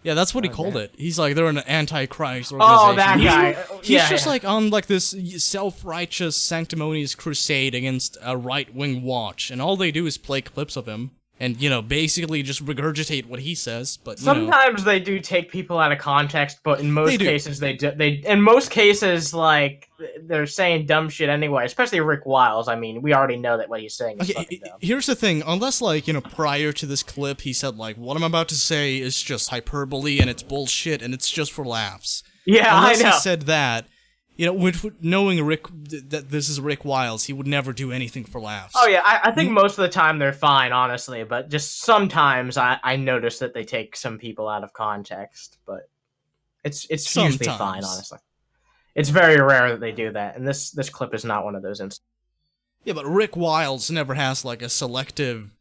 Yeah, that's what he called it. He's like, they're an anti-Christ organization. Oh, that guy. He's just like on like this self-righteous, sanctimonious crusade against a right-wing watch, and all they do is play clips of him, and, you know, basically just regurgitate what he says, but, you know. Sometimes they do take people out of context, but in most cases in most cases, like, they're saying dumb shit anyway, especially Rick Wiles. I mean, we already know that what he's saying is fucking dumb. Here's the thing, unless, like, you know, prior to this clip, he said, like, what I'm about to say is just hyperbole, and it's bullshit, and it's just for laughs. Yeah, unless I know. he said that, you know, knowing Rick, that this is Rick Wiles, he would never do anything for laughs. Oh yeah, I think most of the time they're fine, honestly, but just sometimes I notice that they take some people out of context, but it's usually fine, honestly. It's very rare that they do that, and this clip is not one of those instances. Yeah, but Rick Wiles never has, like, a selective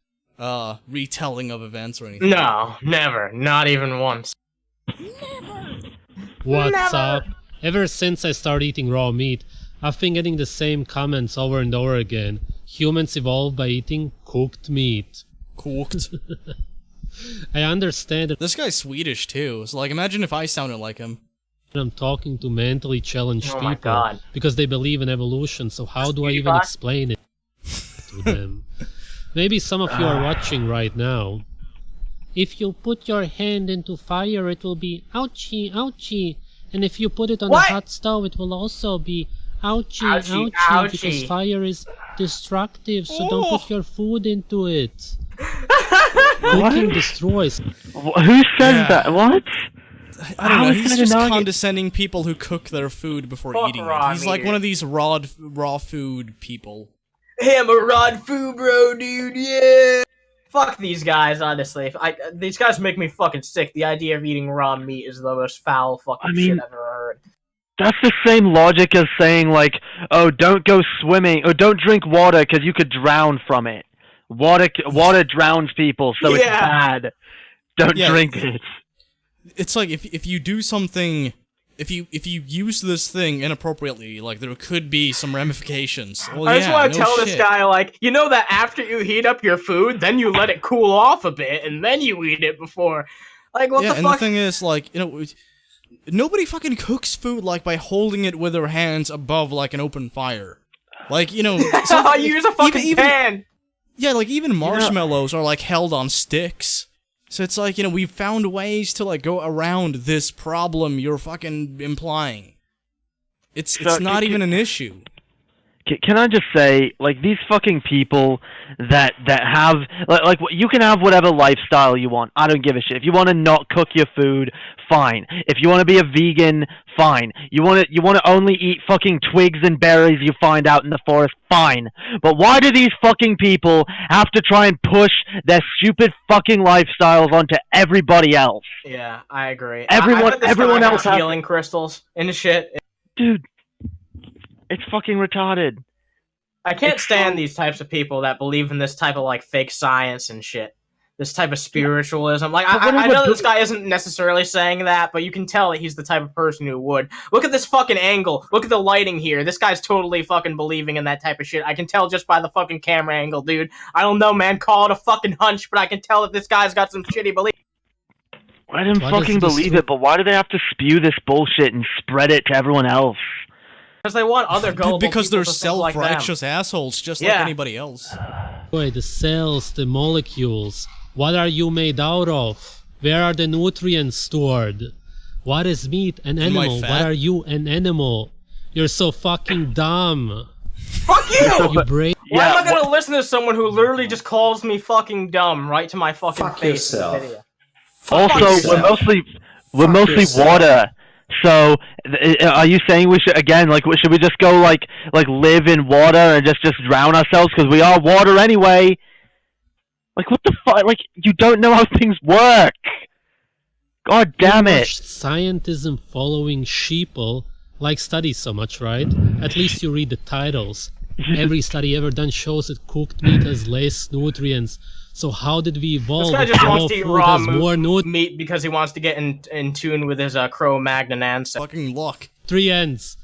retelling of events or anything. No, never. Not even once. What's up? Ever since I started eating raw meat, I've been getting the same comments over and over again. Humans evolved by eating cooked meat. Cooked? I understand that. This guy's Swedish, too, so, like, imagine if I sounded like him. I'm talking to mentally challenged Oh my people God. because they believe in evolution, so how do I even explain it to them? Maybe some of you are watching right now. If you put your hand into fire, it will be ouchie, ouchie. And if you put it on a hot stove, it will also be ouchie, ouchie, ouchie. because fire is destructive, so don't put your food into it. Cooking destroys. Who says that? What? I don't know, he's just condescending people who cook their food before eating it. He's like one of these raw food people. Hey, I'm a raw food bro, dude, yeah! Fuck these guys, honestly. These guys make me fucking sick. The idea of eating raw meat is the most foul fucking shit I've ever heard. That's the same logic as saying, like, oh, don't go swimming, or don't drink water because you could drown from it. Water drowns people, so it's bad. Don't drink it. It's like, if you do something... If you use this thing inappropriately, like, there could be some ramifications. Well, I just want to tell this guy, like, you know that after you heat up your food, then you let it cool off a bit, and then you eat it before. Like, what the fuck? And the thing is, like, you know, nobody fucking cooks food, like, by holding it with their hands above, like, an open fire. Like, you know... You use a fucking pan! Yeah, like, even marshmallows are, like, held on sticks. So it's like, you know, we've found ways to, like, go around this problem you're fucking implying. It's not even an issue. Can I just say, like, these fucking people that have, like, you can have whatever lifestyle you want. I don't give a shit. If you want to not cook your food, fine. If you want to be a vegan, fine. You want to only eat fucking twigs and berries you find out in the forest, fine. But why do these fucking people have to try and push their stupid fucking lifestyles onto everybody else? Yeah, I agree. Everyone else has healing crystals and shit. Dude. It's fucking retarded. I can't stand these types of people that believe in this type of, like, fake science and shit. this type of spiritualism. Like, I know this guy isn't necessarily saying that, but you can tell that he's the type of person who would. Look at this fucking angle. Look at the lighting here. This guy's totally fucking believing in that type of shit. I can tell just by the fucking camera angle, dude. I don't know, man. Call it a fucking hunch, but I can tell that this guy's got some shitty belief. I didn't fucking believe it, but why do they have to spew this bullshit and spread it to everyone else? Because they want other gullible Because they're people to think like them. self-righteous assholes, just like anybody else. Boy, the cells, the molecules. What are you made out of? Where are the nutrients stored? What is meat? An animal. What are you? An animal. You're so fucking dumb. Fuck you! You Why am I gonna listen to someone who literally just calls me fucking dumb right to my fucking face in the video? Also, we're mostly water. So, are you saying we should should we just go like live in water and just drown ourselves because we are water anyway? Like, what the fuck? Like, you don't know how things work. God damn it! Scientism following sheeple like studies so much, right? At least you read the titles. Every study ever done shows that cooked meat has less nutrients. So how did we evolve? This guy just wants to eat raw meat because he wants to get in tune with his Cro-Magnon ancestor. Fucking luck. 3 ends.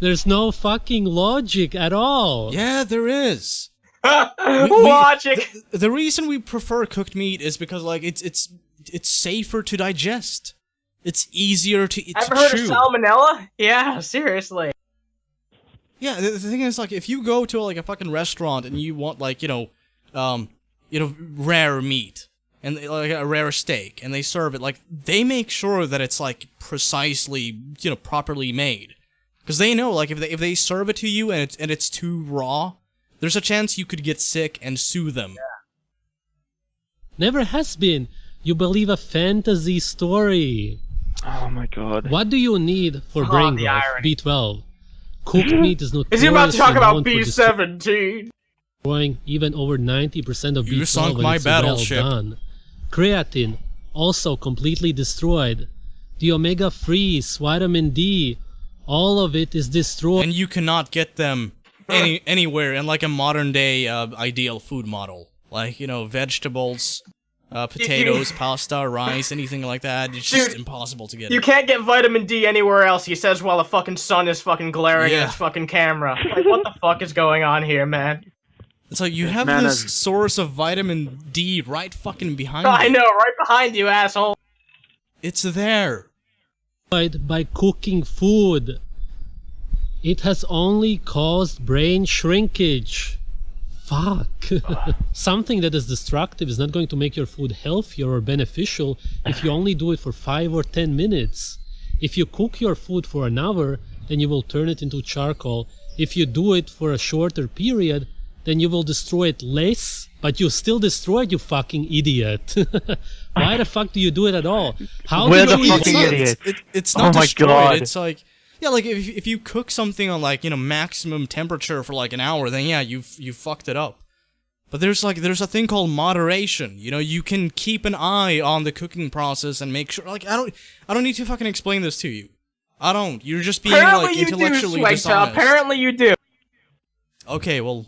There's no fucking logic at all. Yeah, there is. Logic. The reason we prefer cooked meat is because like it's safer to digest. It's easier to chew. Ever heard of salmonella? Yeah, seriously. Yeah, the thing is, like, if you go to like a fucking restaurant and you want like rare meat and like a rare steak, and they serve it, like they make sure that it's like precisely properly made, because they know like if they serve it to you and it's too raw, there's a chance you could get sick and sue them. Yeah. Never has been. You believe a fantasy story. Oh my god. What do you need for brain growth? B12. Cooked meat is not. Is he about to talk about B17? Destroying even over 90% of B12 you sunk my battleship. Done. Creatine also completely destroyed. The omega-3s, vitamin D, all of it is destroyed. And you cannot get them anywhere in like a modern day ideal food model, like vegetables. Potatoes, pasta, rice, anything like that. It's just impossible to get. You can't get vitamin D anywhere else, he says, while the fucking sun is fucking glaring at his fucking camera. Like, what the fuck is going on here, man? It's like, you have this source of vitamin D right fucking behind you. I know, right behind you, asshole. It's there. By cooking food. It has only caused brain shrinkage. Fuck. Something that is destructive is not going to make your food healthier or beneficial if you only do it for 5 or 10 minutes. If you cook your food for an hour, then you will turn it into charcoal. If you do it for a shorter period, then you will destroy it less, but you still destroy it, you fucking idiot. Why the fuck do you do it at all? How We're do the you fucking idiots. It's not oh my destroyed. God. It's like, yeah, like if you cook something on like maximum temperature for like an hour, then yeah, you fucked it up. But there's a thing called moderation. You can keep an eye on the cooking process and make sure. Like I don't need to fucking explain this to you. I don't. You're just being like intellectually dishonest. Apparently you do. Okay, well,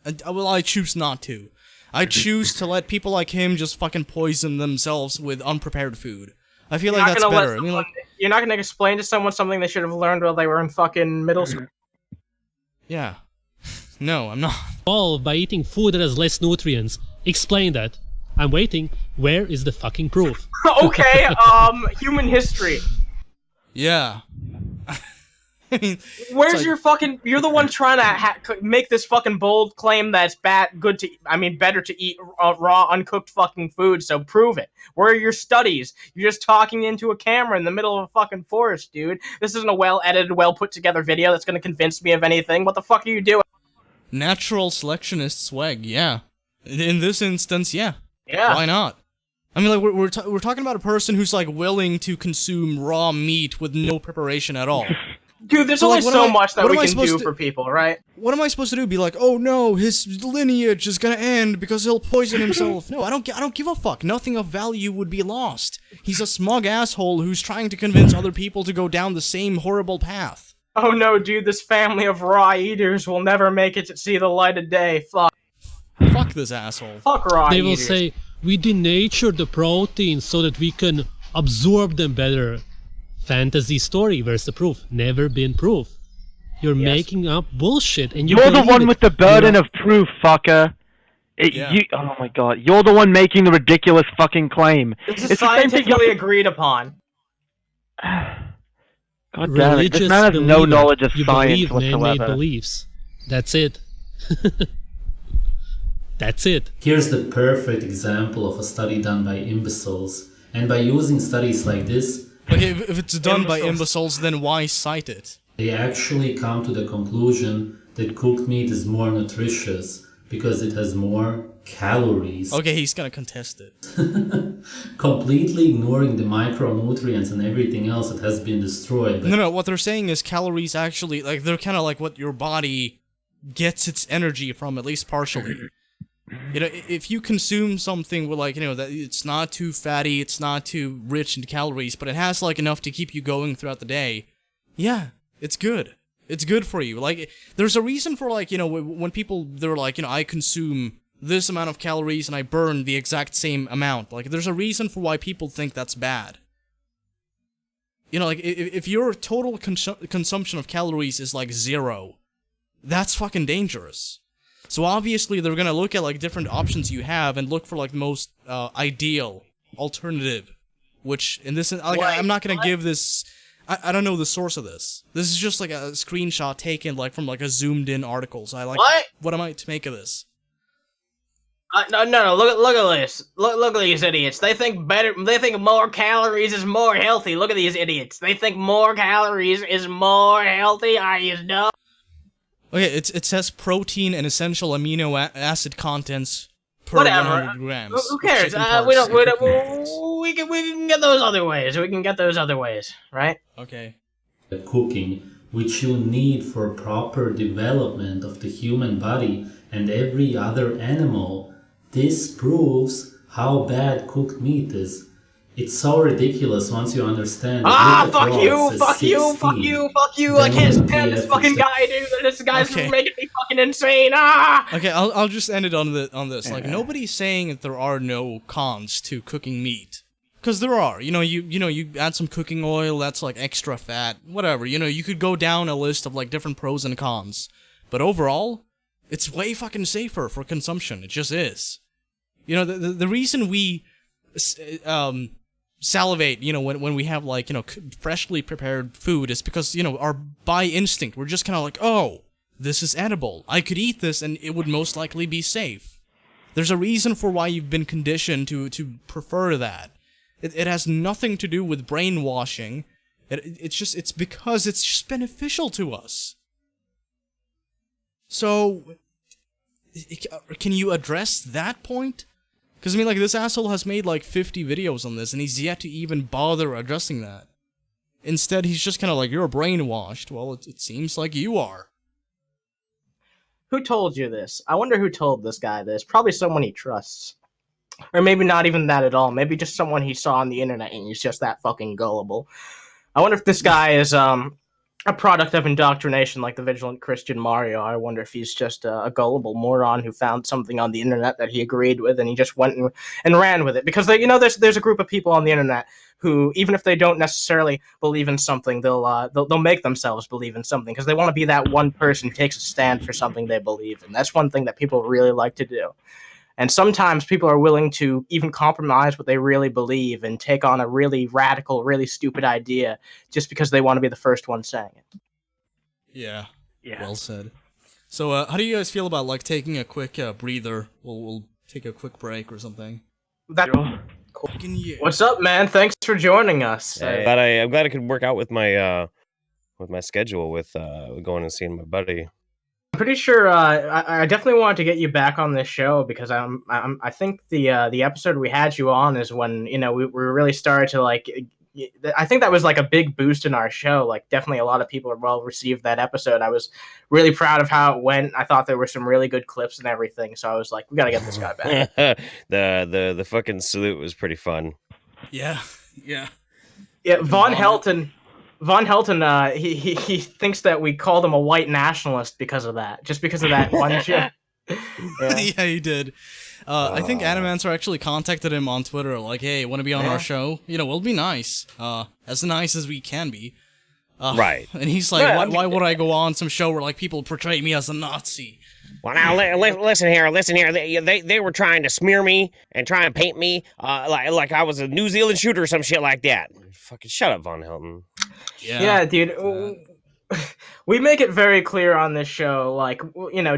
God. Well, I choose not to. I choose to let people like him just fucking poison themselves with unprepared food. I feel like that's better. I mean, like, you're not gonna explain to someone something they should have learned while they were in fucking middle school. Yeah. No, I'm not. All by eating food that has less nutrients. Explain that. I'm waiting. Where is the fucking proof? Okay, human history. Yeah. I mean, where's your fucking? You're the one trying to make this fucking bold claim that's better to eat raw, uncooked fucking food. So prove it. Where are your studies? You're just talking into a camera in the middle of a fucking forest, dude. This isn't a well-edited, well-put-together video that's gonna convince me of anything. What the fuck are you doing? Natural selectionist swag, yeah. In this instance, yeah. Yeah. Why not? I mean, like we're talking about a person who's like willing to consume raw meat with no preparation at all. Dude, there's only so much that we can do for people, right? What am I supposed to do? Be like, oh no, his lineage is gonna end because he'll poison himself. No, I don't give a fuck. Nothing of value would be lost. He's a smug asshole who's trying to convince other people to go down the same horrible path. Oh no, dude, this family of raw eaters will never make it to see the light of day. Fuck. Fuck this asshole. Fuck raw They eaters. will say, we denature the proteins so that we can absorb them better. Fantasy story, where's the proof? Never been proof. You're making up bullshit, and You're the one with the burden of proof, fucker. Oh my god, you're the one making the ridiculous fucking claim. This is scientifically agreed upon. God damn it, this man has no knowledge of science whatsoever. Man-made beliefs. That's it. That's it. Here's the perfect example of a study done by imbeciles. And by using studies like this... Okay, if it's done by imbeciles, then why cite it? They actually come to the conclusion that cooked meat is more nutritious because it has more calories. Okay, he's gonna contest it. Completely ignoring the micronutrients and everything else that has been destroyed. No, what they're saying is calories actually, like, they're kind of like what your body gets its energy from, at least partially. You know, if you consume something with, like, you know, that it's not too fatty, it's not too rich in calories, but it has, like, enough to keep you going throughout the day, yeah, it's good. It's good for you. Like, there's a reason for, like, you know, when people, they're like, you know, I consume this amount of calories and I burn the exact same amount. Like, there's a reason for why people think that's bad. You know, like, if your total consumption of calories is, like, 0, that's fucking dangerous. So obviously they're gonna look at, like, different options you have and look for, like, the most ideal alternative. Which, in this, like, I'm not gonna give this... I don't know the source of this. This is just, like, a screenshot taken, like, from, like, a zoomed-in article. So what am I to make of this? No, look at this. Look at these idiots. They think more calories is more healthy. Look at these idiots. They think more calories is more healthy. Are you dumb? Okay, it says protein and essential amino acid contents per 100 grams. Who cares? We can get those other ways. We can get those other ways, right? Okay. Cooking, which you need for proper development of the human body and every other animal, this proves how bad cooked meat is. It's so ridiculous once you understand it. Fuck you! I can't stand this fucking guy, dude. This guy's making me fucking insane. Okay, I'll just end it on this. Like, nobody's saying that there are no cons to cooking meat. Because there are. You know, you add some cooking oil, that's like extra fat, whatever. You know, you could go down a list of, like, different pros and cons. But overall, it's way fucking safer for consumption. It just is. You know, the reason we salivate, you know, when we have, like, you know, freshly prepared food is because, you know, by instinct, we're just kind of like, oh, this is edible. I could eat this and it would most likely be safe. There's a reason for why you've been conditioned to prefer that. It has nothing to do with brainwashing. It's because it's just beneficial to us. So, can you address that point? Because, I mean, like, this asshole has made, like, 50 videos on this, and he's yet to even bother addressing that. Instead, he's just kind of like, you're brainwashed. Well, it seems like you are. Who told you this? I wonder who told this guy this. Probably someone he trusts. Or maybe not even that at all. Maybe just someone he saw on the internet, and he's just that fucking gullible. I wonder if this guy is, a product of indoctrination like the Vigilant Christian Mario. I wonder if he's just a gullible moron who found something on the internet that he agreed with and he just went and ran with it. Because, you know, there's a group of people on the internet who, even if they don't necessarily believe in something, they'll make themselves believe in something because they want to be that one person who takes a stand for something they believe in. That's one thing that people really like to do. And sometimes people are willing to even compromise what they really believe and take on a really radical, really stupid idea just because they want to be the first one saying it. Yeah. Well said. So, how do you guys feel about, like, taking a quick breather? We'll take a quick break or something. What's up, man? Thanks for joining us. I'm glad I could work out with my schedule with going and seeing my buddy. I'm pretty sure I definitely wanted to get you back on this show because I think the episode we had you on is when, you know, we really started to, like, I think that was like a big boost in our show. Like, definitely a lot of people well received that episode. I was really proud of how it went. I thought there were some really good clips and everything. So I was like, we got to get this guy back. The fucking salute was pretty fun. Yeah. Von Helton. Von Helton, he thinks that we called him a white nationalist because of that. Just because of that one joke. Yeah, he did. I think Animancer actually contacted him on Twitter, like, hey, want to be on our show? We'll be nice. As nice as we can be. Right. And he's like, why would I go on some show where, like, people portray me as a Nazi? Well, now, listen here. They were trying to smear me and try and paint me like I was a New Zealand shooter or some shit like that. Fucking shut up, Von Helton. Yeah, dude. We make it very clear on this show, like,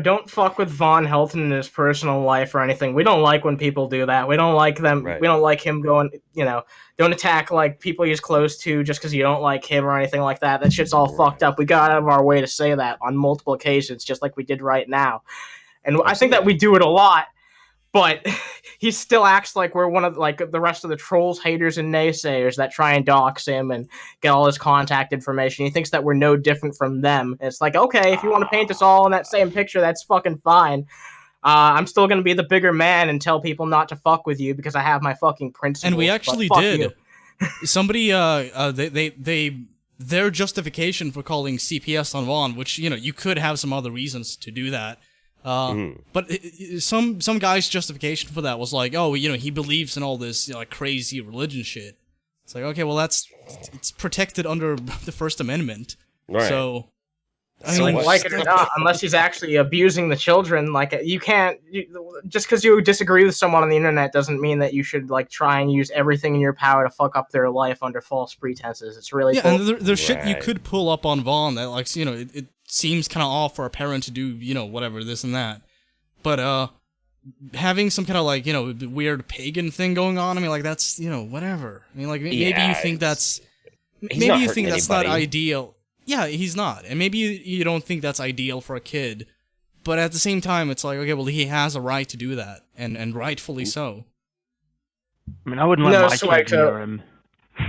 don't fuck with Von Helton in his personal life or anything. We don't like when people do that. We don't like them. Right. We don't like him going, don't attack, like, people he's close to just because you don't like him or anything like that. That shit's all fucked up. We got out of our way to say that on multiple occasions, just like we did right now. And I think that we do it a lot. But he still acts like we're one of, like, the rest of the trolls, haters, and naysayers that try and dox him and get all his contact information. He thinks that we're no different from them. And it's like, okay, if you want to paint us all in that same picture, that's fucking fine. I'm still going to be the bigger man and tell people not to fuck with you because I have my fucking principles. And we actually did. Somebody, their justification for calling CPS on Vaughn, which, you could have some other reasons to do that. But some guy's justification for that was like, oh, he believes in all this like crazy religion shit. It's like, okay, well it's protected under the First Amendment. Right. So, I mean, like it or not, unless he's actually abusing the children, like you can't. Just because you disagree with someone on the internet doesn't mean that you should like try and use everything in your power to fuck up their life under false pretenses. It's really cool. And there's shit you could pull up on Vaughn that like it seems kind of off for a parent to do, whatever, this and that. But, having some kind of, like, weird pagan thing going on, I mean, like, that's, whatever. I mean, like, maybe you think that's... Maybe you think that's not ideal. Yeah, he's not. And maybe you don't think that's ideal for a kid. But at the same time, it's like, okay, well, he has a right to do that. And rightfully so. I mean, I wouldn't let my kid near him.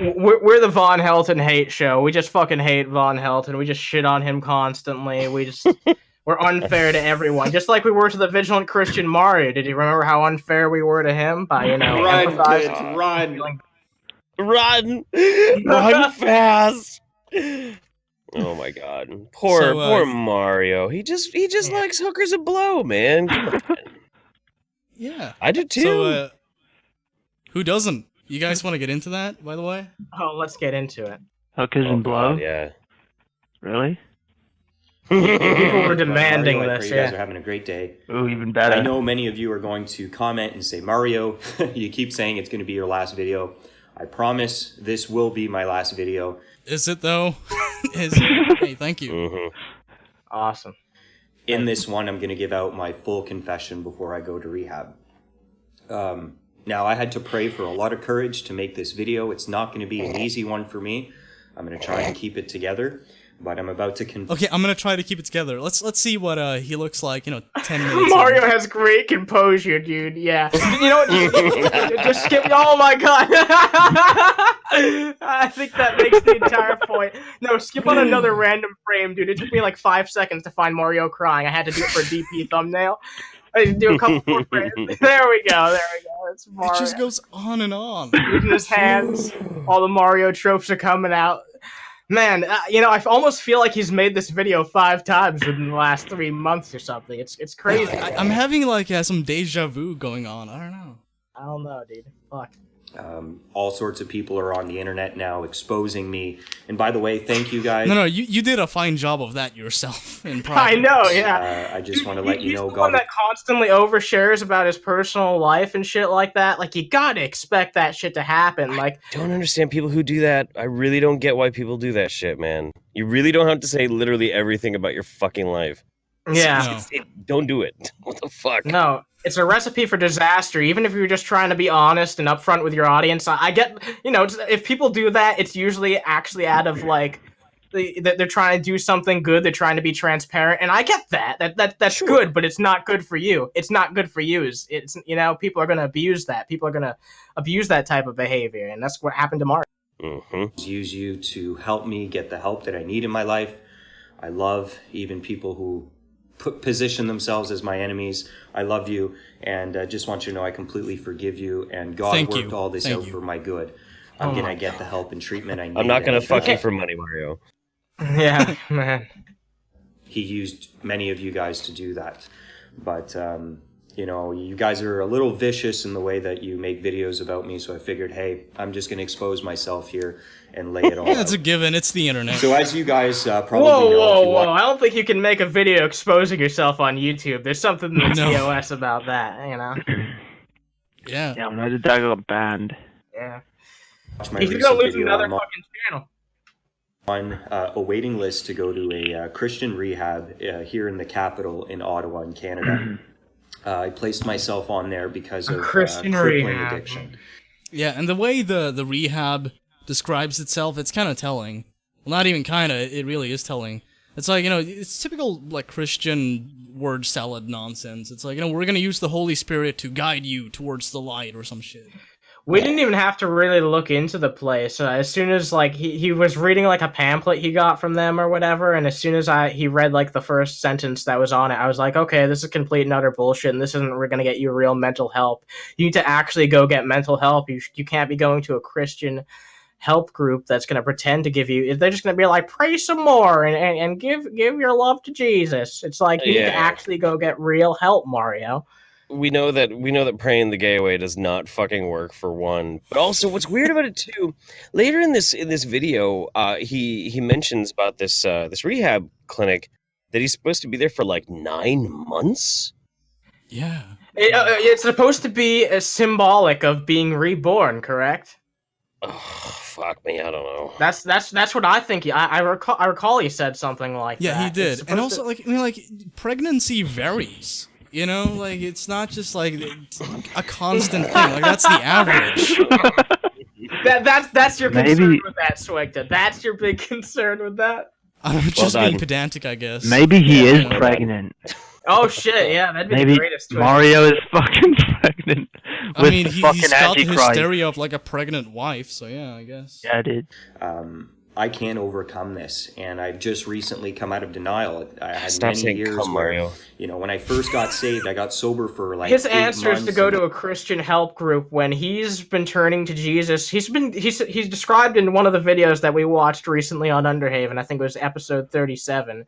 We're the Von Helton hate show. We just fucking hate Von Helton. We just shit on him constantly. We're unfair to everyone, just like we were to the Vigilant Christian Mario. Did you remember how unfair we were to him by run, kids, run fast. Oh my god, poor Mario. He just likes hookers and blow, man. Come on. Yeah, I do too. So, who doesn't? You guys want to get into that, by the way? Oh, let's get into it. Hookers and blow? Yeah. Really? People were demanding this. You guys are having a great day. Ooh, even better. I know many of you are going to comment and say, Mario, you keep saying it's going to be your last video. I promise this will be my last video. Is it, though? Hey, thank you. Mm-hmm. Awesome. In this one, I'm going to give out my full confession before I go to rehab. Now, I had to pray for a lot of courage to make this video. It's not going to be an easy one for me. I'm going to try and keep it together, but I'm about to Okay, I'm going to try to keep it together. Let's see what he looks like, 10 minutes Mario has great composure, dude. Yeah. Just skip. Oh my god. I think that makes the entire point. No, skip on another random frame, dude. It took me like 5 seconds to find Mario crying. I had to do it for a DP thumbnail. I need to do a couple more frames. There we go. It's Mario. It just goes on and on. Using his hands. All the Mario tropes are coming out. Man, I almost feel like he's made this video 5 times within the last 3 months or something. It's crazy. I'm having like some deja vu going on. I don't know, dude. Fuck. All sorts of people are on the internet now exposing me. And by the way, thank you guys. No, you did a fine job of that yourself in private. I know, yeah. I just want to let you know, God. One that constantly overshares about his personal life and shit like that. Like, you gotta expect that shit to happen. Like, I don't understand people who do that. I really don't get why people do that shit, man. You really don't have to say literally everything about your fucking life. Yeah. Don't do it. What the fuck? No. It's a recipe for disaster, even if you're just trying to be honest and upfront with your audience. I get, if people do that, it's usually actually out of, like, they're trying to do something good, they're trying to be transparent, and I get that. That's sure. Good, but it's not good for you. It's not good for you. It's people are going to abuse that. People are going to abuse that type of behavior, and that's what happened to Mark. Mm-hmm. Use you to help me get the help that I need in my life. I love even people who position themselves as my enemies. I love you, and just want you to know I completely forgive you, and God worked all this out for my good. I'm gonna get the help and treatment I need. I'm not gonna fuck you for money, Mario. Yeah, man. He used many of you guys to do that, but you know, you guys are a little vicious in the way that you make videos about me, so I figured, hey, I'm just gonna expose myself here and lay it all out. It's a given. It's the internet. So as you guys probably whoa! I don't think you can make a video exposing yourself on YouTube. There's something in the TOS about that, you know? Yeah. Yeah, when I did that, I got banned. Yeah. He's gonna lose another fucking channel. On a waiting list to go to a Christian rehab here in the capital in Ottawa, in Canada. I placed myself on there because of crippling addiction. Yeah, and the way the rehab describes itself, it's kind of telling. Well, not even kind of, it really is telling. It's like, you know, it's typical, like, Christian word salad nonsense. It's like, you know, we're gonna use the Holy Spirit to guide you towards the light or some shit. We didn't even have to really look into the place. As soon as, like, he was reading, like, a pamphlet he got from them or whatever, and as soon as he read, like, the first sentence that was on it, I was like, okay, this is complete and utter bullshit, and this isn't going to get you real mental help. You need to actually go get mental help. You can't be going to a Christian help group that's going to pretend to give you... They're just going to be like, pray some more and give your love to Jesus. It's like, you need to actually go get real help, Mario. We know that praying the gay away does not fucking work, for one. But also, what's weird about it too, later in this video, he mentions about this rehab clinic that he's supposed to be there for like 9 months. Yeah, it's supposed to be symbolic of being reborn, correct? Oh, fuck me, I don't know. That's what I think. I recall he said something like that. Yeah, he did, and also like, I mean, like, pregnancy varies. You know, like, it's not just, like, a constant thing. Like, that's the average. That's your concern with that, SWEGTA. That's your big concern with that? I'm just being pedantic, I guess. Maybe he is pregnant. Oh, shit, yeah, that'd be the greatest twist. Mario is fucking pregnant with I mean, he's got the Antichrist. hysteria of, like, a pregnant wife, so yeah, I guess. Yeah, dude. I can't overcome this, and I've just recently come out of denial. I had Stop many years where, Mario. you know, when I first got saved, I got sober for like his 8 answer is months to go to a Christian help group when he's been turning to Jesus. He's described in one of the videos that we watched recently on Underhaven. I think it was episode 37.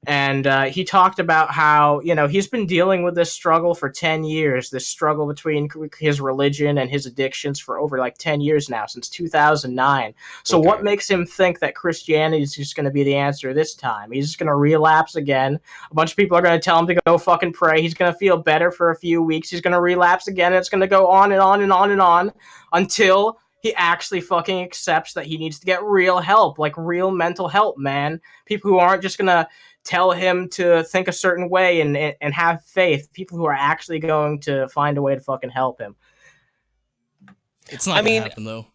And he talked about how, you know, he's been dealing with this struggle for 10 years, this struggle between his religion and his addictions for over like 10 years now, since 2009. So what makes him think that Christianity is just going to be the answer this time? He's just going to relapse again. A bunch of people are going to tell him to go fucking pray. He's going to feel better for a few weeks. He's going to relapse again. And it's going to go on and on and on and on until he actually fucking accepts that he needs to get real help, like real mental help, man. People who aren't just going to tell him to think a certain way and have faith. People who are actually going to find a way to fucking help him. It's not gonna happen, though.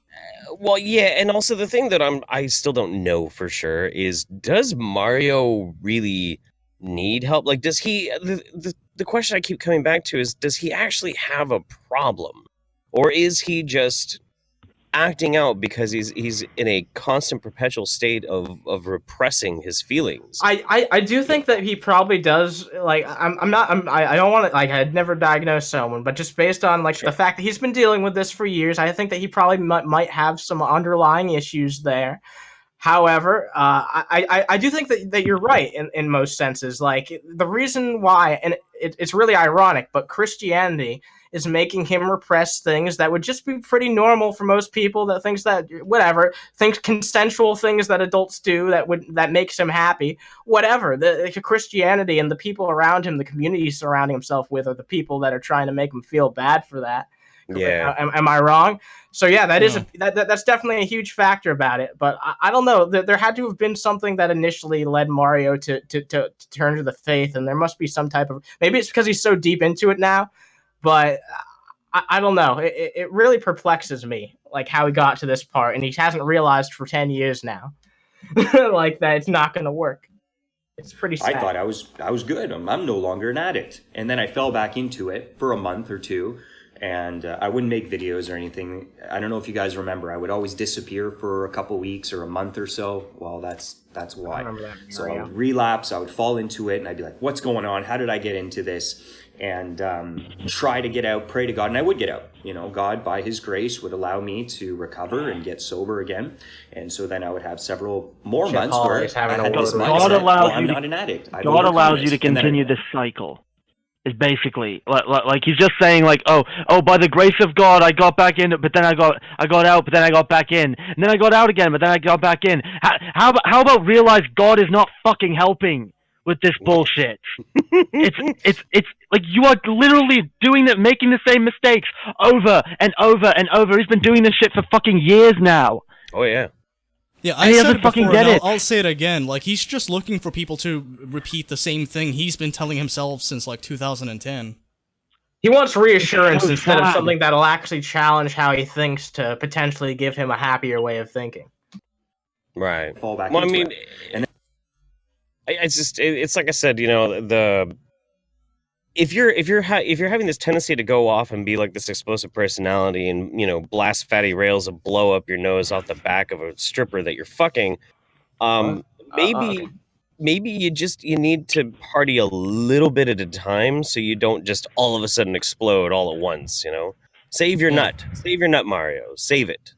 Well, yeah, and also the thing that I still don't know for sure is, does Mario really need help? Like, does he... The question I keep coming back to is, does he actually have a problem? Or is he just acting out because he's in a constant perpetual state of repressing his feelings? I do think that he probably does. Like, I don't want to, like, I'd never diagnose someone, but just based on like the fact that he's been dealing with this for years, I think that he probably might have some underlying issues there. However, I do think that you're right in most senses. Like, the reason why, and it's really ironic, but Christianity is making him repress things that would just be pretty normal for most people, that things that, whatever, things, consensual things that adults do that makes him happy, whatever. The Christianity and the people around him, the community surrounding himself with, are the people that are trying to make him feel bad for that. Yeah. Am I wrong? So yeah, that's definitely a huge factor about it. But I don't know. There had to have been something that initially led Mario to turn to the faith, and there must be some type of, maybe it's because he's so deep into it now. But I don't know. It really perplexes me, like, how he got to this part, and he hasn't realized for 10 years now, like, that it's not going to work. It's pretty sad. I thought I was good. I'm no longer an addict. And then I fell back into it for a month or two, and I wouldn't make videos or anything. I don't know if you guys remember. I would always disappear for a couple weeks or a month or so. Well, that's why. I remember that. So I would relapse. I would fall into it, and I'd be like, "What's going on? How did I get into this?" and try to get out, pray to God, and I would get out. You know, God, by his grace, would allow me to recover and get sober again. And so then I would have several more Jeff months where Holiday's having I had a this word. mindset, God allows well, I'm you not an addict. I've God overcome allows you this. to And then continue this cycle. Is basically like he's just saying like, oh, by the grace of God I got back in, but then I got out, but then I got back in, and then I got out again, but then I got back in. How about realize God is not fucking helping with this bullshit? it's like you are literally making the same mistakes over and over and over. He's been doing this shit for fucking years now. Oh yeah. Yeah, And I he said doesn't it fucking before, get and it. I'll say it again. Like, he's just looking for people to repeat the same thing he's been telling himself since, like, 2010. He wants reassurance so instead of sad. something that'll actually challenge how he thinks to potentially give him a happier way of thinking. Right. Fall back Well, I into mean, it. And it's like I said, you know, if you're having this tendency to go off and be like this explosive personality and, you know, blast fatty rails and blow up your nose off the back of a stripper that you're fucking, maybe you need to party a little bit at a time so you don't just all of a sudden explode all at once, you know? Save your nut, Mario, save it.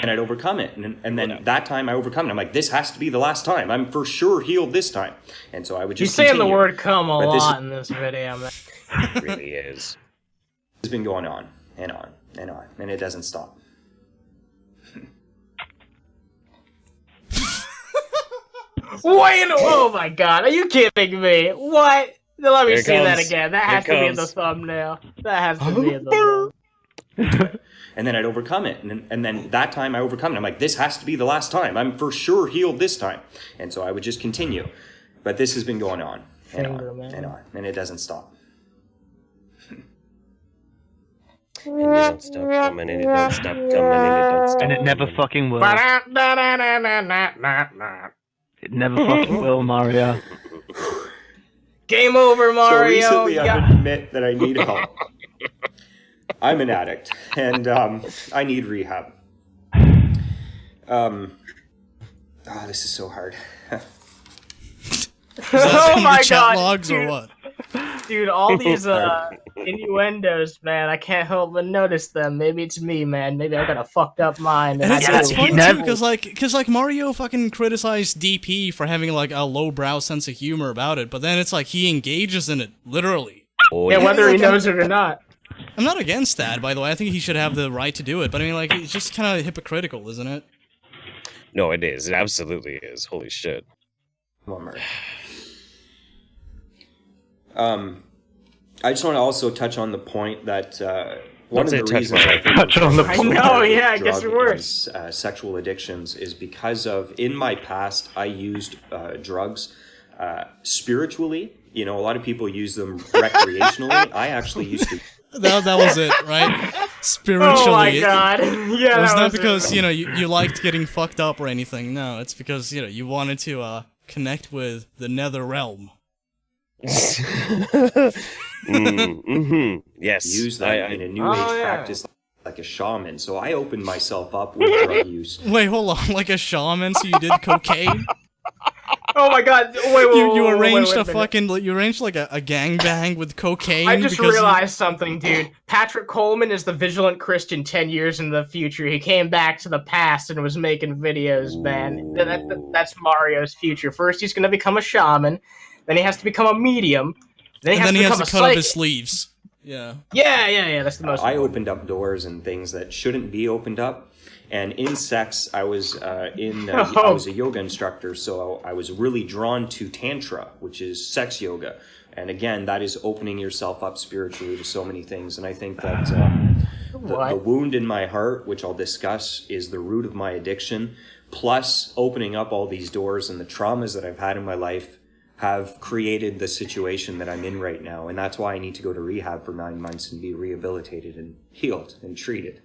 and I'd overcome it. And then that time I overcome it. I'm like, this has to be the last time. I'm for sure healed this time. And so I would just He's saying the continue. word "come" a But this lot in this video, man. It really is. It's been going on and on and on, and it doesn't stop. Wait! Oh my god! Are you kidding me? What? Let me Here it see that comes. again. That Here has it to be in the comes. thumbnail. That has to be in the thumbnail. And then I'd overcome it. And then that time I overcome it. I'm like, this has to be the last time. I'm for sure healed this time. And so I would just continue. But this has been going on and on and on. And it doesn't stop. And you don't stop coming, and it don't stop coming, and it don't stop And it never coming. fucking will. It never fucking will, Mario. Game over, Mario. So recently I've admit that I need help. I'm an addict, and I need rehab. This is so hard. Oh my chat god, logs dude. or what? Dude, all these innuendos, man, I can't help but notice them. Maybe it's me, man. Maybe I got a fucked up mind. And it's I funny too, because Mario fucking criticized DP for having like a lowbrow sense of humor about it, but then it's like he engages in it literally. yeah, whether he knows it or not. I'm not against that, by the way. I think he should have the right to do it, but I mean, like, it's just kind of hypocritical, isn't it? No, it is. It absolutely is. Holy shit. Bummer. I just want to also touch on the point that one of the reasons I think touch on the point. I know, yeah, it gets drug worse. and, sexual addictions is because of, in my past, I used drugs spiritually. You know, a lot of people use them recreationally. I actually used to. That was it, right? Spiritually. Oh my god. Yeah, It was that not was because, it. you know, you liked getting fucked up or anything. No, it's because, you know, you wanted to connect with the nether realm. Yes. Use that in a new age practice like a shaman. So I opened myself up with drug use. Wait, hold on. Like a shaman, so you did cocaine? Oh my god. Wait, You arranged wait a fucking, you arranged like a gangbang with cocaine. I just because realized something, dude. Patrick Coleman is the Vigilant Christian 10 years in the future. He came back to the past and was making videos, man. That's Mario's future. First, he's going to become a shaman. Then he has to become a medium. Then he has to become a cut up his psychic. sleeves. Yeah. Yeah. That's the most. I opened up doors and things that shouldn't be opened up. And in sex, I was I was a yoga instructor, so I was really drawn to Tantra, which is sex yoga. And again, that is opening yourself up spiritually to so many things. And I think that the wound in my heart, which I'll discuss, is the root of my addiction. Plus, opening up all these doors and the traumas that I've had in my life have created the situation that I'm in right now. And that's why I need to go to rehab for 9 months and be rehabilitated and healed and treated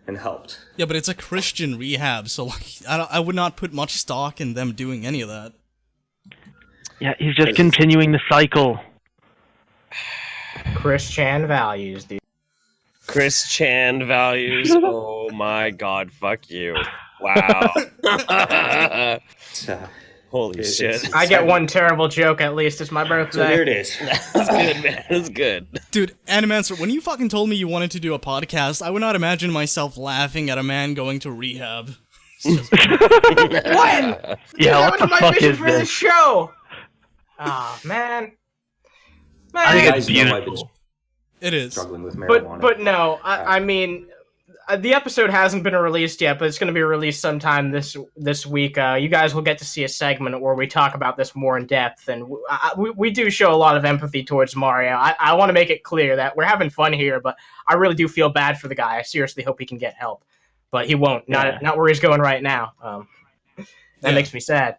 and helped. Yeah, but it's a Christian rehab, so like I would not put much stock in them doing any of that. Yeah, he's just continuing the cycle. Christian values, dude. Christian values. Oh my god, fuck you. Wow. Holy shit. I get one terrible joke at least. It's my birthday. So here it is. That's good, man. That's good. Dude, Animancer, when you fucking told me you wanted to do a podcast, I would not imagine myself laughing at a man going to rehab. What? Yeah, what the my fuck vision is for this? this show? Oh, man. I think You it's guys know I've been beautiful. It is. struggling with marijuana. But no, I mean, the episode hasn't been released yet, but it's going to be released sometime this week. You guys will get to see a segment where we talk about this more in depth, and we do show a lot of empathy towards Mario. I want to make it clear that we're having fun here, but I really do feel bad for the guy. I seriously hope he can get help, but he won't. Not where he's going right now. That makes me sad.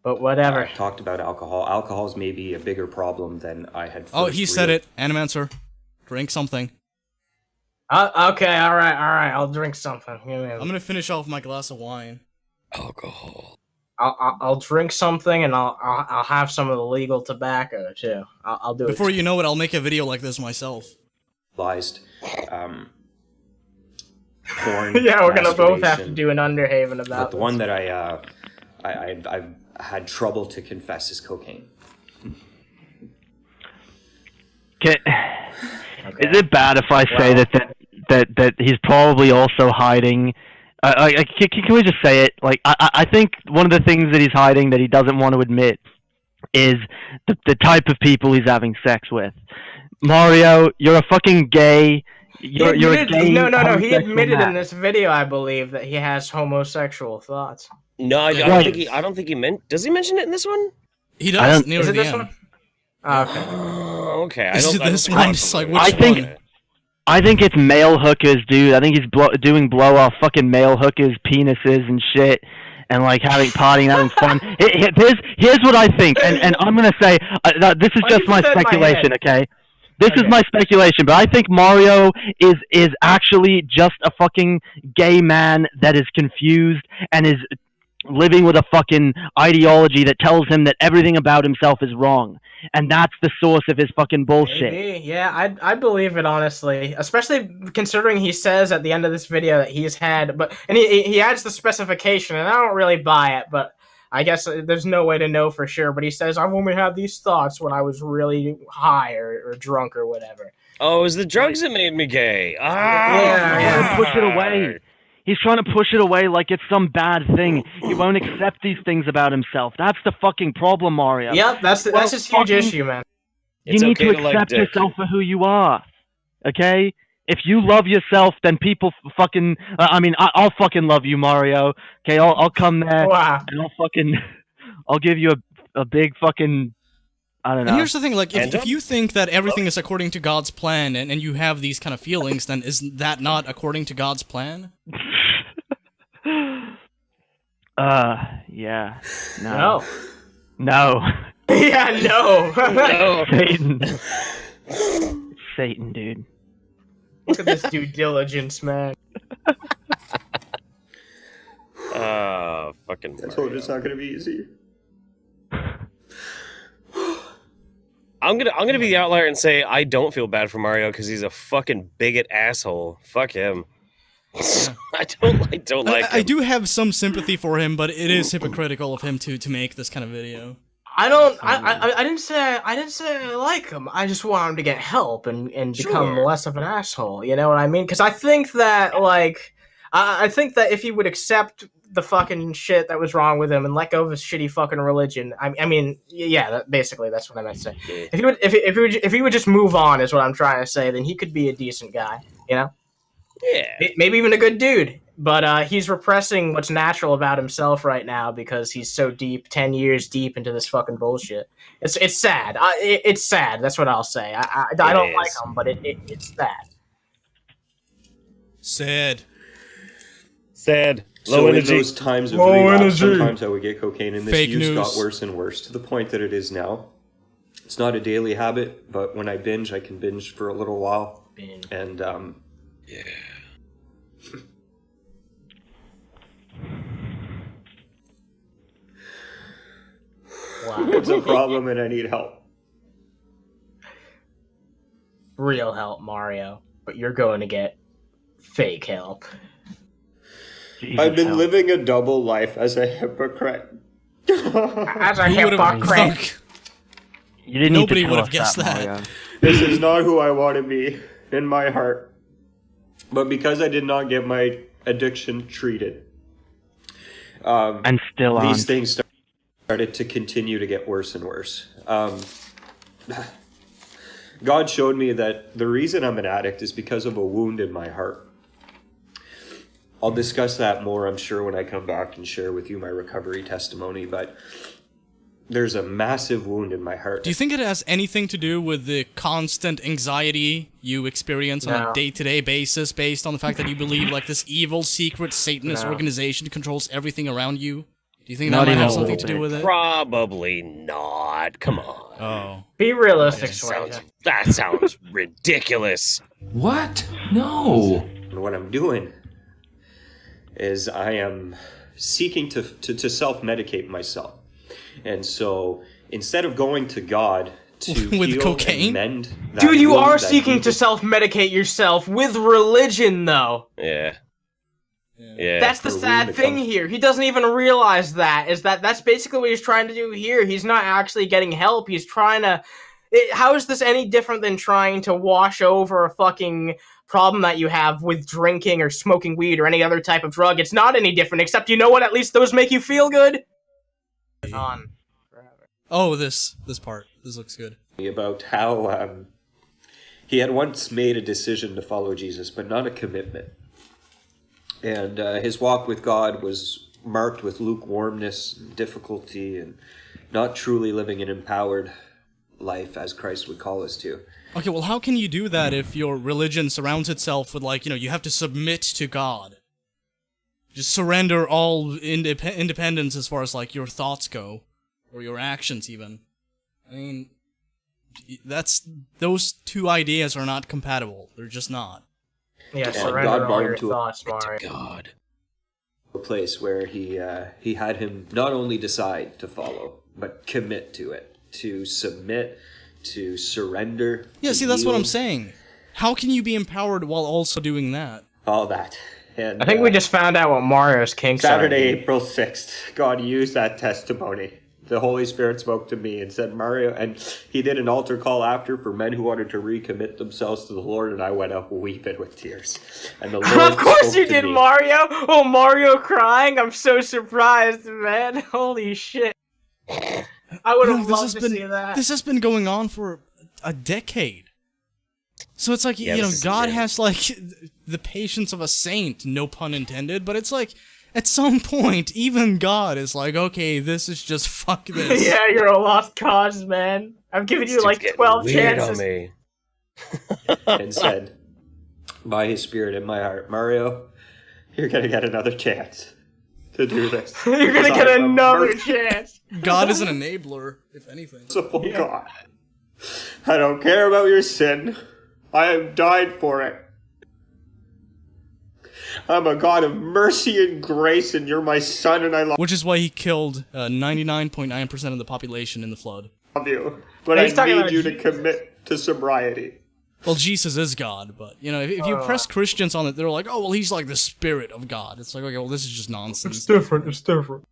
But whatever. I talked about alcohol. Alcohol's maybe a bigger problem than I had. Oh, he said it. Animancer, drink something. Okay, all right. I'll drink something. I'm gonna finish off my glass of wine. Alcohol. I'll drink something, and I'll have some of the legal tobacco too. I'll do it. Before you know it, I'll make a video like this myself. Porn. Yeah, we're gonna both have to masturbation. do an Underhaven about But the this. one that I've had trouble to confess is cocaine. Is it bad if I say that he's probably also hiding? Can we just say it? Like, I think one of the things that he's hiding that he doesn't want to admit is the type of people he's having sex with. Mario, you're a fucking gay. You're a gay. No. He homosexual admitted man. in this video, I believe, that he has homosexual thoughts. No, I don't think he meant. Does he mention it in this one? He does. Near Is it the this end. one? Okay. Okay. Is it this one? It's like, which I think it's male hookers, dude. I think he's doing blow off fucking male hookers' penises and shit, and like partying, having fun. Here's what I think, and I'm gonna say this is just my speculation, okay? This is my speculation, but I think Mario is actually just a fucking gay man that is confused and is living with a fucking ideology that tells him that everything about himself is wrong. And that's the source of his fucking bullshit. Maybe. Yeah, I believe it, honestly. Especially considering he says at the end of this video that he's had... And he adds the specification, and I don't really buy it, but I guess there's no way to know for sure. But he says, I've only had these thoughts when I was really high or drunk or whatever. Oh, it was the drugs that made me gay. Yeah. Push it away. He's trying to push it away like it's some bad thing. He won't accept these things about himself. That's the fucking problem, Mario. Yep, that's his huge issue, man. You need to accept yourself for who you are. Okay? If you love yourself, then people fucking... I'll fucking love you, Mario. Okay, I'll come there. Wow. And I'll give you a big fucking... I don't know. And here's the thing, like, if you think that everything is according to God's plan and you have these kind of feelings, then isn't that not according to God's plan? Yeah. No. Yeah, no. Satan, dude. Look at this due diligence, man. Fucking I told you it's not gonna be easy. I'm gonna be the outlier and say I don't feel bad for Mario because he's a fucking bigot asshole. Fuck him. I don't like him. I do have some sympathy for him, but it is hypocritical of him to make this kind of video. I didn't say I like him. I just want him to get help and become less of an asshole. You know what I mean? Because I think that I think that if he would accept the fucking shit that was wrong with him and let go of his shitty fucking religion, basically that's what I meant to say. If he would just move on, is what I'm trying to say, then he could be a decent guy. You know? Yeah. Maybe even a good dude. But he's repressing what's natural about himself right now because he's so 10 years deep into this fucking bullshit. It's sad. It's sad. That's what I'll say. I don't like him, but it's sad. Sad. So Low in energy. those times of Low relapse, energy. sometimes I would get cocaine, and this Fake use news. got worse and worse to the point that it is now. It's not a daily habit, but when I binge, I can binge for a little while. And yeah. Wow. It's a problem, and I need help. Real help, Mario. But you're going to get fake help. I've been living a double life as a hypocrite. As a hypocrite. You didn't Nobody need to would tell have us guessed that. Mario. This is not who I want to be in my heart. But because I did not get my addiction treated, and still these things started to continue to get worse and worse. God showed me that the reason I'm an addict is because of a wound in my heart. I'll discuss that more, I'm sure, when I come back and share with you my recovery testimony, but there's a massive wound in my heart. Do you think it has anything to do with the constant anxiety you experience on a day-to-day basis based on the fact that you believe like this evil, secret, Satanist organization controls everything around you? Do you think that might have something to do with it? Probably not. Come on. Oh. Be realistic, That sounds ridiculous. What? No. What I'm doing is I am seeking to self-medicate myself. And so instead of going to God to with heal cocaine? and mend that Dude, you wound are that seeking to self-medicate yourself with religion, though. Yeah. That's the sad thing here. He doesn't even realize that's basically what he's trying to do here. He's not actually getting help. He's trying to... how is this any different than trying to wash over a fucking problem that you have with drinking or smoking weed or any other type of drug? It's not any different, except you know what? At least those make you feel good. On. Oh, this part. This looks good. About how he had once made a decision to follow Jesus, but not a commitment. And his walk with God was marked with lukewarmness and difficulty and not truly living an empowered life as Christ would call us to. Okay, well, how can you do that if your religion surrounds itself with, like, you have to submit to God? Just surrender all independence as far as, like, your thoughts go. Or your actions, even. I mean, those two ideas are not compatible. They're just not. Yeah, surrender God all brought your him to thoughts, Mario. God. A place where he had him not only decide to follow, but commit to it. To submit, to surrender. Yeah, see, that's what I'm saying. How can you be empowered while also doing that? All that. And, I think we just found out what Mario's kinks are. Saturday, April 6th, God used that testimony. The Holy Spirit spoke to me and said, Mario, and he did an altar call after for men who wanted to recommit themselves to the Lord, and I went up weeping with tears. And the Lord of course you did, me. Mario! Oh, Mario crying? I'm so surprised, man. Holy shit. I would have loved to see that. This has been going on for a decade. So it's like, God has, like, the patience of a saint, no pun intended, but it's like, at some point, even God is like, okay, this is just fuck this. Yeah, you're a lost cause, man. I've given you like 12 chances. On me. And said, by his spirit in my heart, Mario, you're gonna get another chance to do this. You're gonna get another chance. God is an enabler, if anything. God. I don't care about your sin. I have died for it. I'm a God of mercy and grace, and you're my son, and I love you. Which is why he killed 99.9% of the population in the flood. You, but I need you to commit to sobriety. Well, Jesus is God, but, if you press Christians on it, they're like, oh, well, he's like the spirit of God. It's like, okay, well, this is just nonsense. It's different.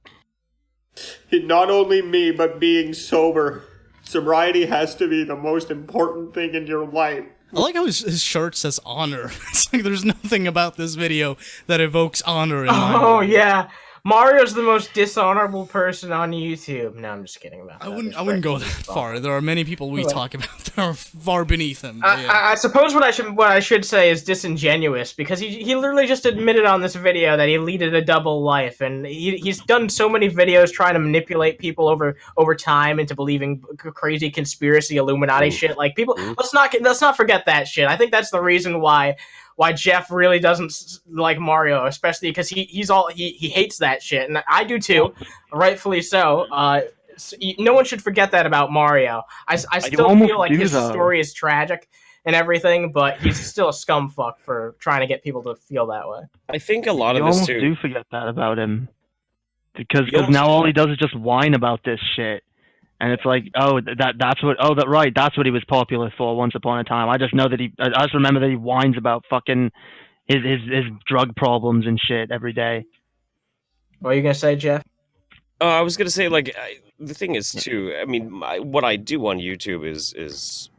Not only me, but being sober. Sobriety has to be the most important thing in your life. I like how his shirt says honor. It's like there's nothing about this video that evokes honor in my mind. Yeah. Mario's the most dishonorable person on YouTube. No, I'm just kidding about that. I wouldn't go that far. There are many people we talk about that are far beneath him. I suppose what I should say is disingenuous, because he literally just admitted on this video that he leaded a double life, and he's done so many videos trying to manipulate people over time into believing crazy conspiracy Illuminati shit. Like, people, let's not forget that shit. I think that's the reason why Jeff really doesn't like Mario, especially because he hates that shit, and I do too, rightfully so. No one should forget that about Mario. I still feel like his story is tragic and everything, but he's still a scumfuck for trying to get people to feel that way. I think a lot of this too. You almost do forget that about him, because now all he does is just whine about this shit. And it's like, that's what he was popular for once upon a time. I just remember that he whines about fucking his drug problems and shit every day. What are you gonna say, Jeff? I was gonna say, like, the thing is too. I mean, what I do on YouTube is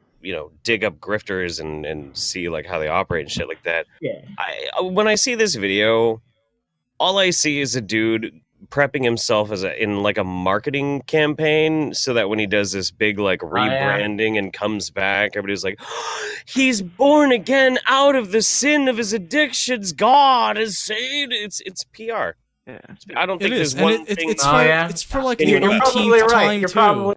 dig up grifters and see like how they operate and shit like that. Yeah. When I see this video, all I see is a dude prepping himself in like a marketing campaign, so that when he does this big like rebranding and comes back, everybody's like, he's born again out of the sin of his addictions. God has saved. It's PR. Yeah. I don't think It is, there's one and thing. it's for like the umpteenth time too.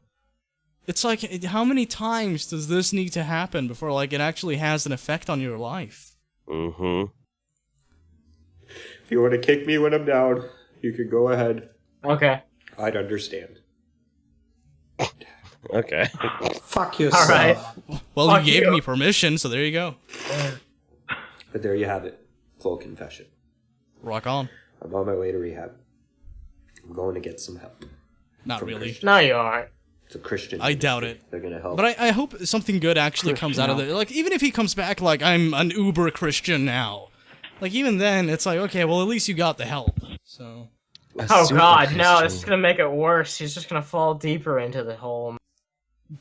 It's like, how many times does this need to happen before like it actually has an effect on your life? Mm-hmm. If you want to kick me when I'm down, you can go ahead. Okay. I'd understand. Okay. Fuck yourself. All right. Well, Fuck you gave you. me permission, so there you go. But there you have it. Full confession. Rock on. I'm on my way to rehab. I'm going to get some help. Not really. No, you aren't. It's a Christian. I doubt it. They're going to help. But I hope something good actually comes out of it. Like, even if he comes back like, I'm an uber Christian now. Like, even then, it's like, okay, well, at least you got the help. So. Oh God, no! This is gonna make it worse. He's just gonna fall deeper into the hole.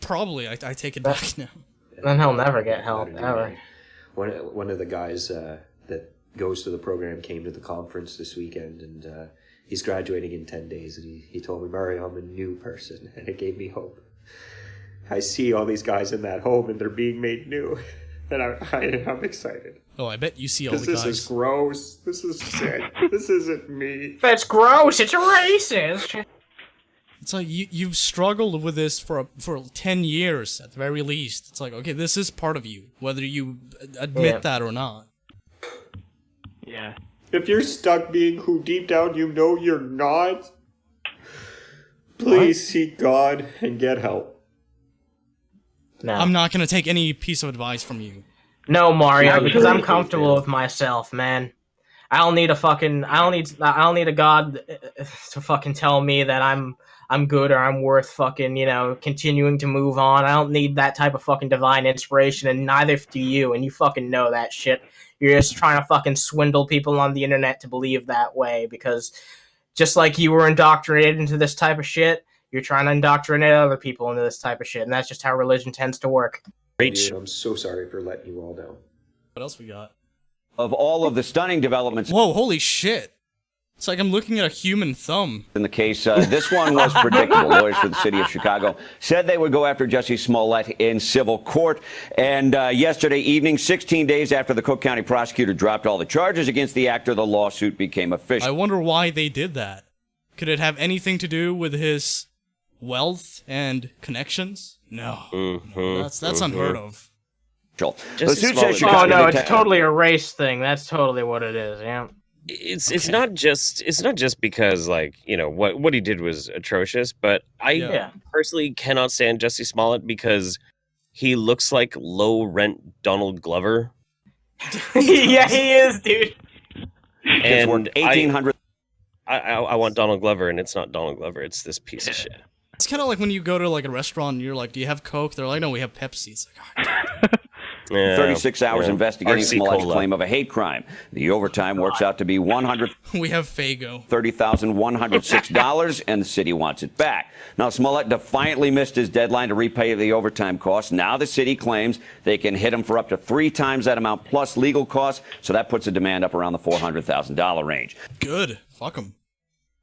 Probably. I take it back now. Then he'll never get help ever. One of the guys that goes to the program came to the conference this weekend, and he's graduating in 10 days, and he told me, Mario, I'm a new person, and it gave me hope. I see all these guys in that home, and they're being made new, and I'm excited. Oh, I bet you see all the guys. This is gross. This is sick. This isn't me. That's gross. It's racist. It's like you've struggled with this for 10 years at the very least. It's like, okay, this is part of you, whether you admit that or not. Yeah. If you're stuck being who deep down you know you're not, please seek God and get help. No. I'm not gonna take any piece of advice from you. No, Mario, because I'm comfortable with myself, man. I don't need a god to fucking tell me that I'm good or I'm worth fucking, continuing to move on. I don't need that type of fucking divine inspiration, and neither do you, and you fucking know that shit. You're just trying to fucking swindle people on the internet to believe that way, because just like you were indoctrinated into this type of shit, you're trying to indoctrinate other people into this type of shit, and that's just how religion tends to work. Dude, I'm so sorry for letting you all down. What else we got? Of all of the stunning developments. Whoa, holy shit. It's like I'm looking at a human thumb. In the case, this one was predictable. Lawyers for the city of Chicago said they would go after Jessie Smollett in civil court. And yesterday evening, 16 days after the Cook County prosecutor dropped all the charges against the actor, the lawsuit became official. I wonder why they did that. Could it have anything to do with his wealth and connections? No. No, that's unheard of. Oh no, it's totally a race thing. That's totally what it is. Yeah. It's not just because like what he did was atrocious, but I personally cannot stand Jessie Smollett because he looks like low rent Donald Glover. Yeah, he is, dude. And 1,800. I want Donald Glover, and it's not Donald Glover. It's this piece of shit. It's kind of like when you go to like a restaurant and you're like, "Do you have Coke?" They're like, "No, we have Pepsi." It's like, oh, 36 hours investigating RC Smollett's Cola. claim of a hate crime. The overtime works out to be we have Fago. $130,106, and the city wants it back. Now, Smollett defiantly missed his deadline to repay the overtime costs. Now the city claims they can hit him for up to 3 times that amount plus legal costs, so that puts the demand up around the $400,000 range. Good. Fuck him.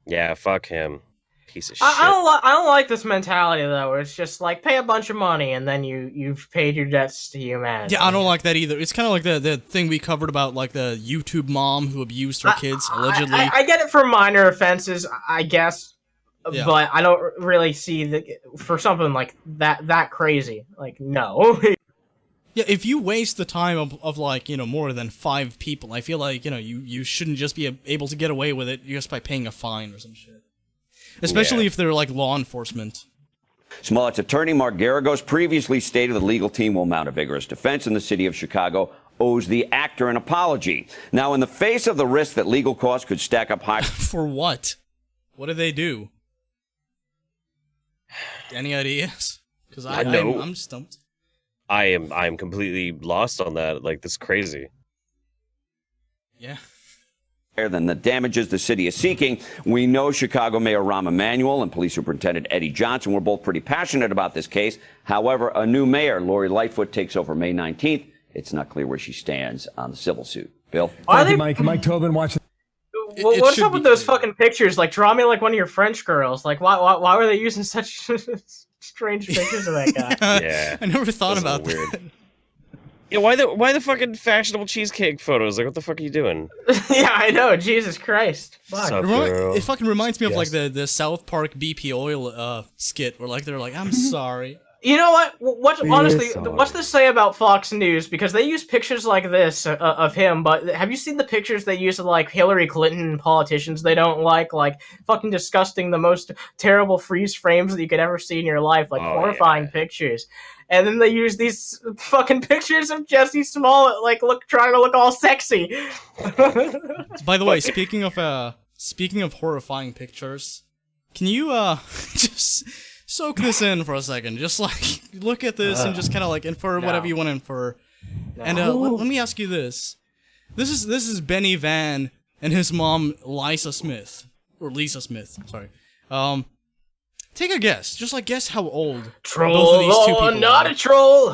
Yeah, fuck him. Piece of shit. I don't like this mentality though. Where it's just like pay a bunch of money and then you've paid your debts to humanity. Yeah, I don't like that either. It's kind of like the thing we covered about like the YouTube mom who abused her kids allegedly. I get it for minor offenses, I guess, Yeah. but I don't really see for something like that crazy. Like no. Yeah, if you waste the time of like, more than 5 people, I feel like, you shouldn't just be able to get away with it just by paying a fine or some shit. Especially if they're like law enforcement. Smollett's attorney, Mark Garagos, previously stated the legal team will mount a vigorous defense, and the city of Chicago owes the actor an apology. Now, in the face of the risk that legal costs could stack up high... For what? What did they do? Any ideas? Because I'm stumped. I'm completely lost on that. Like, this is crazy. Yeah. than the damages the city is seeking. We know Chicago Mayor Rahm Emanuel and Police Superintendent Eddie Johnson were both pretty passionate about this case. However, a new mayor, Lori Lightfoot, takes over May 19th. It's not clear where she stands on the civil suit. Bill? Thank you, Mike. Mike Tobin watching. Well, what's up with those fucking pictures? Like, draw me like one of your French girls. Like, why were they using such strange pictures of that guy? Yeah, I never thought about that. Yeah, why the fucking fashionable cheesecake photos? Like, what the fuck are you doing? Yeah, I know. Jesus Christ. Fuck. It fucking reminds me of like the South Park BP Oil skit where like they're like, I'm sorry. You know what? Honestly, what's this say about Fox News? Because they use pictures like this of him, but have you seen the pictures they use of like Hillary Clinton and politicians they don't like fucking disgusting, the most terrible freeze frames that you could ever see in your life, like horrifying pictures. And then they use these fucking pictures of Jessie Smollett, like trying to look all sexy. By the way, speaking of horrifying pictures, can you just soak this in for a second? Just like look at this and just kind of like infer whatever you want to infer. No. And let me ask you this: this is Benny Van and his mom Lisa Smith, or Lisa Smith. Sorry. Take a guess. Just like guess how old both of these two people not are. a troll.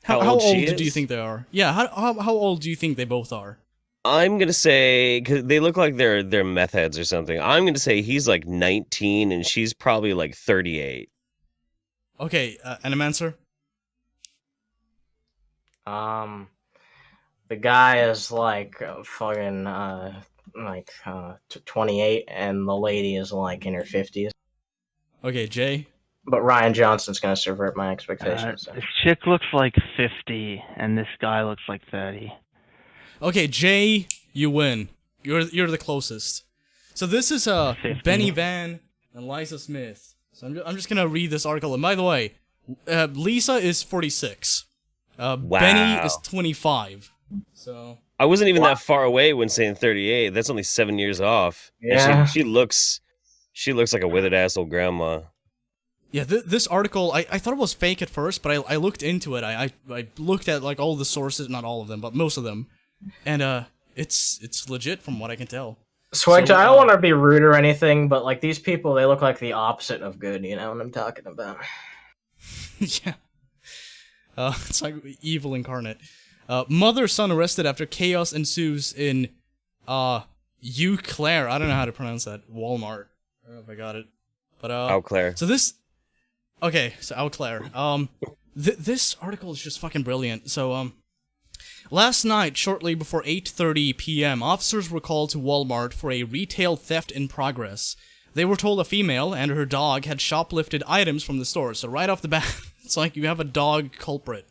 How old do you think they are? Yeah. How old do you think they both are? I'm gonna say, cause they look like they're meth heads or something. I'm gonna say he's like 19 and she's probably like 38. Okay, Animancer? The guy is like fucking 28, and the lady is like in her 50s. Okay, Jay? But Ryan Johnson's gonna subvert my expectations. This chick looks like 50, and this guy looks like 30. Okay, Jay, you win. You're the closest. So this is Benny Van and Lisa Smith. So I'm just gonna read this article. And by the way, Lisa is 46. Wow. Benny is 25. So I wasn't even that far away when saying 38. That's only 7 years off. Yeah. And she looks like a withered ass old grandma. Yeah, this article, I thought it was fake at first, but I looked into it. I looked at like all the sources, not all of them, but most of them. And it's legit from what I can tell. SWEGTA, I don't want to be rude or anything, but like these people, they look like the opposite of good. You know what I'm talking about? Yeah. It's like evil incarnate. Mother-son arrested after chaos ensues in Eau Claire. I don't know how to pronounce that. Walmart. I don't know if I got it. But Eau Claire. So this. Okay, so Eau Claire. This article is just fucking brilliant. So last night, shortly before 8:30 p.m., officers were called to Walmart for a retail theft in progress. They were told a female and her dog had shoplifted items from the store. So right off the bat, it's like you have a dog culprit.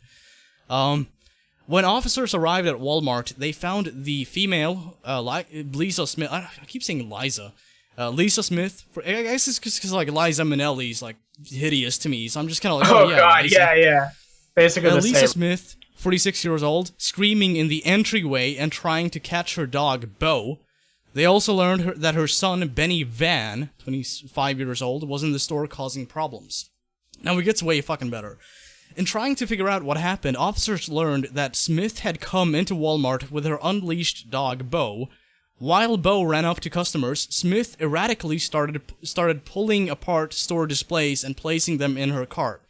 When officers arrived at Walmart, they found the female, Lisa Smith. I keep saying Liza. Lisa Smith. I guess it's because like Liza Minnelli's like hideous to me, so I'm just kind of like, oh yeah, god, Liza. yeah. Basically, the Lisa same. Smith, 46 years old, screaming in the entryway and trying to catch her dog, Bo. They also learned that her son, Benny Van, 25 years old, was in the store causing problems. Now it gets way fucking better. In trying to figure out what happened, officers learned that Smith had come into Walmart with her unleashed dog, Bo. While Bo ran up to customers, Smith erratically started pulling apart store displays and placing them in her cart.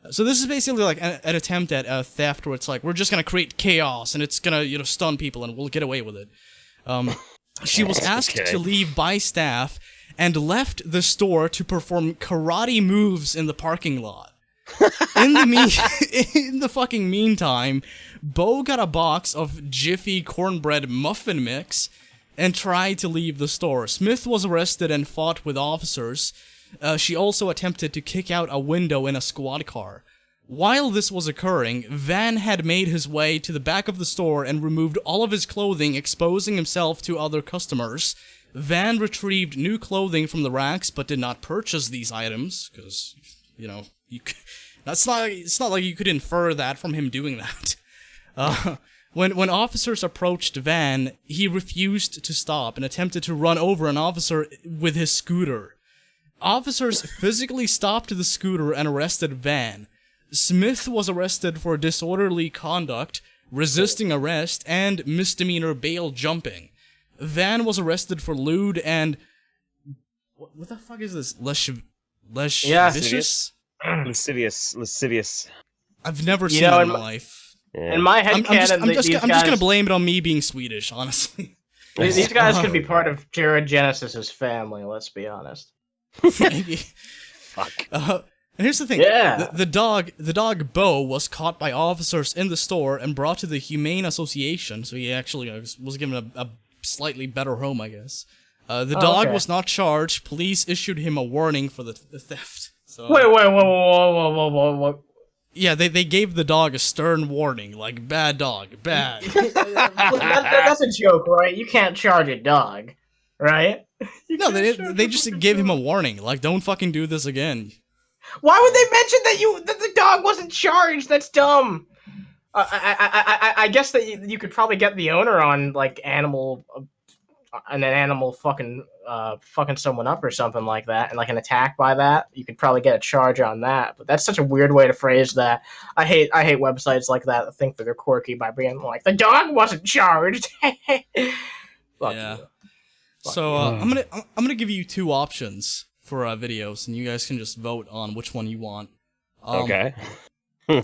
So this is basically like an attempt at a theft where it's like, we're just gonna create chaos and it's gonna, stun people and we'll get away with it. She was asked to leave by staff and left the store to perform karate moves in the parking lot. In the fucking meantime, Bo got a box of Jiffy cornbread muffin mix and tried to leave the store. Smith was arrested and fought with officers. She also attempted to kick out a window in a squad car. While this was occurring, Van had made his way to the back of the store and removed all of his clothing, exposing himself to other customers. Van retrieved new clothing from the racks, but did not purchase these items, because, it's not like you could infer that from him doing that. When officers approached Van, he refused to stop and attempted to run over an officer with his scooter. Officers physically stopped the scooter and arrested Van. Smith was arrested for disorderly conduct, resisting arrest, and misdemeanor bail jumping. Van was arrested for lewd and what the fuck is this? Lascivious? Lascivious. I've never seen it in my life. In my head, I'm just gonna blame it on me being Swedish, honestly. These guys could be part of Jared Genesis's family. Let's be honest. Maybe. Fuck. And here's the thing. Yeah. The dog Bo was caught by officers in the store and brought to the Humane Association. So he actually was given a slightly better home, I guess. The dog was not charged. Police issued him a warning for the theft. So, wait, whoa. Yeah, they gave the dog a stern warning, like, bad dog, bad. That's a joke, right? You can't charge a dog, right? No, they just gave him a warning, like, don't fucking do this again. Why would they mention that the dog wasn't charged? That's dumb. I guess that you could probably get the owner on, like, an animal fucking someone up or something like that, and like an attack by that, you could probably get a charge on that. But that's such a weird way to phrase that. I hate websites like that think that they're quirky by being like, the dog wasn't charged. Yeah. So I'm gonna give you two options for videos, and you guys can just vote on which one you want. Okay.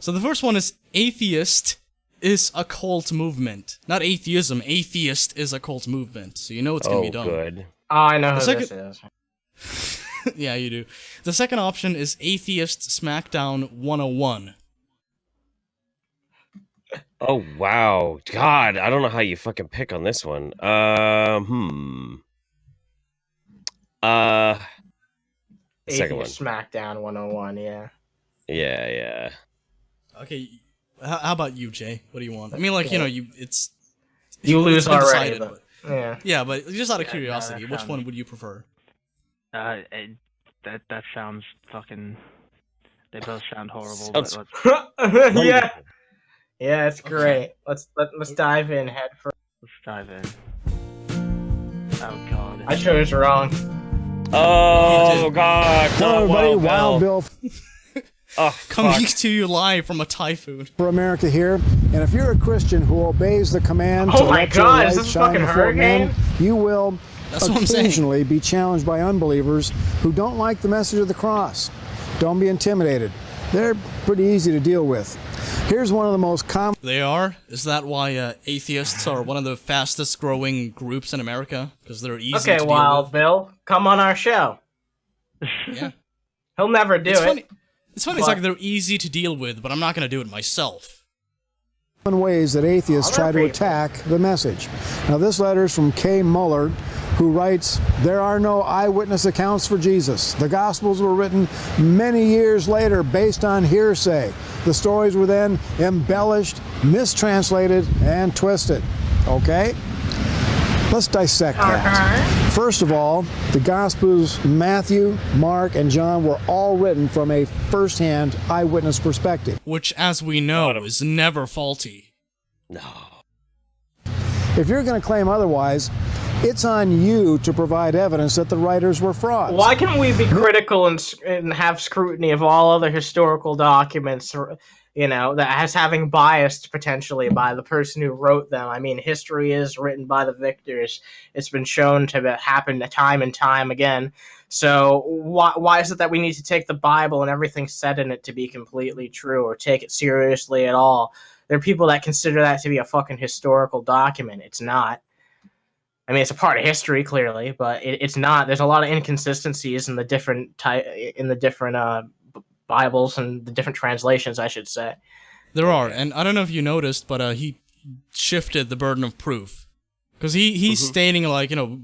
So the first one is atheist is a cult movement. Not atheism. Atheist is a cult movement. So you know it's gonna be dumb. Good. Oh, I know who this is. Yeah, you do. The second option is Atheist Smackdown 101. Oh, wow. God, I don't know how you fucking pick on this one. Second one. Smackdown 101, yeah. Yeah. Okay, how about you, Jay? What do you want? I mean, like, you know, you lose already. Decided, But, yeah. Yeah, but just out of curiosity, which one would you prefer? That sounds fucking. They both sound horrible. Sounds... But Yeah, it's great. Let's dive in head first. Let's dive in. Oh god. I chose wrong. Oh god. Hello, everybody. Wild Bill. Coming to you live from a typhoon. For America here, and if you're a Christian who obeys the command to let your light shine before men, you will occasionally be challenged by unbelievers who don't like the message of the cross. Don't be intimidated. They're pretty easy to deal with. Here's one of the most common... They are? Is that why atheists are one of the fastest growing groups in America? Because they're easy to deal with? Okay, Wild Bill, come on our show. Yeah. He'll never do it. It's funny, it's like they're easy to deal with, but I'm not going to do it myself. Ways that atheists try to attack the message. Now, this letter is from Kay Muller, who writes, there are no eyewitness accounts for Jesus. The Gospels were written many years later based on hearsay. The stories were then embellished, mistranslated, and twisted. Okay? Let's dissect that. First of all, the Gospels, Matthew, Mark, and John were all written from a first-hand eyewitness perspective. Which, as we know, is never faulty. No. If you're going to claim otherwise, it's on you to provide evidence that the writers were frauds. Why can't we be critical and have scrutiny of all other historical documents, you know, that has having biased potentially by the person who wrote them? I mean, history is written by the victors. It's been shown to happen time and time again. So why is it that we need to take the Bible and everything said in it to be completely true or take it seriously at all? There are people that consider that to be a fucking historical document. It's not. I mean, it's a part of history, clearly, but it's not. There's a lot of inconsistencies in the different Bibles and the different translations, I should say. There are, and I don't know if you noticed, but he shifted the burden of proof. Because he's stating, like, you know,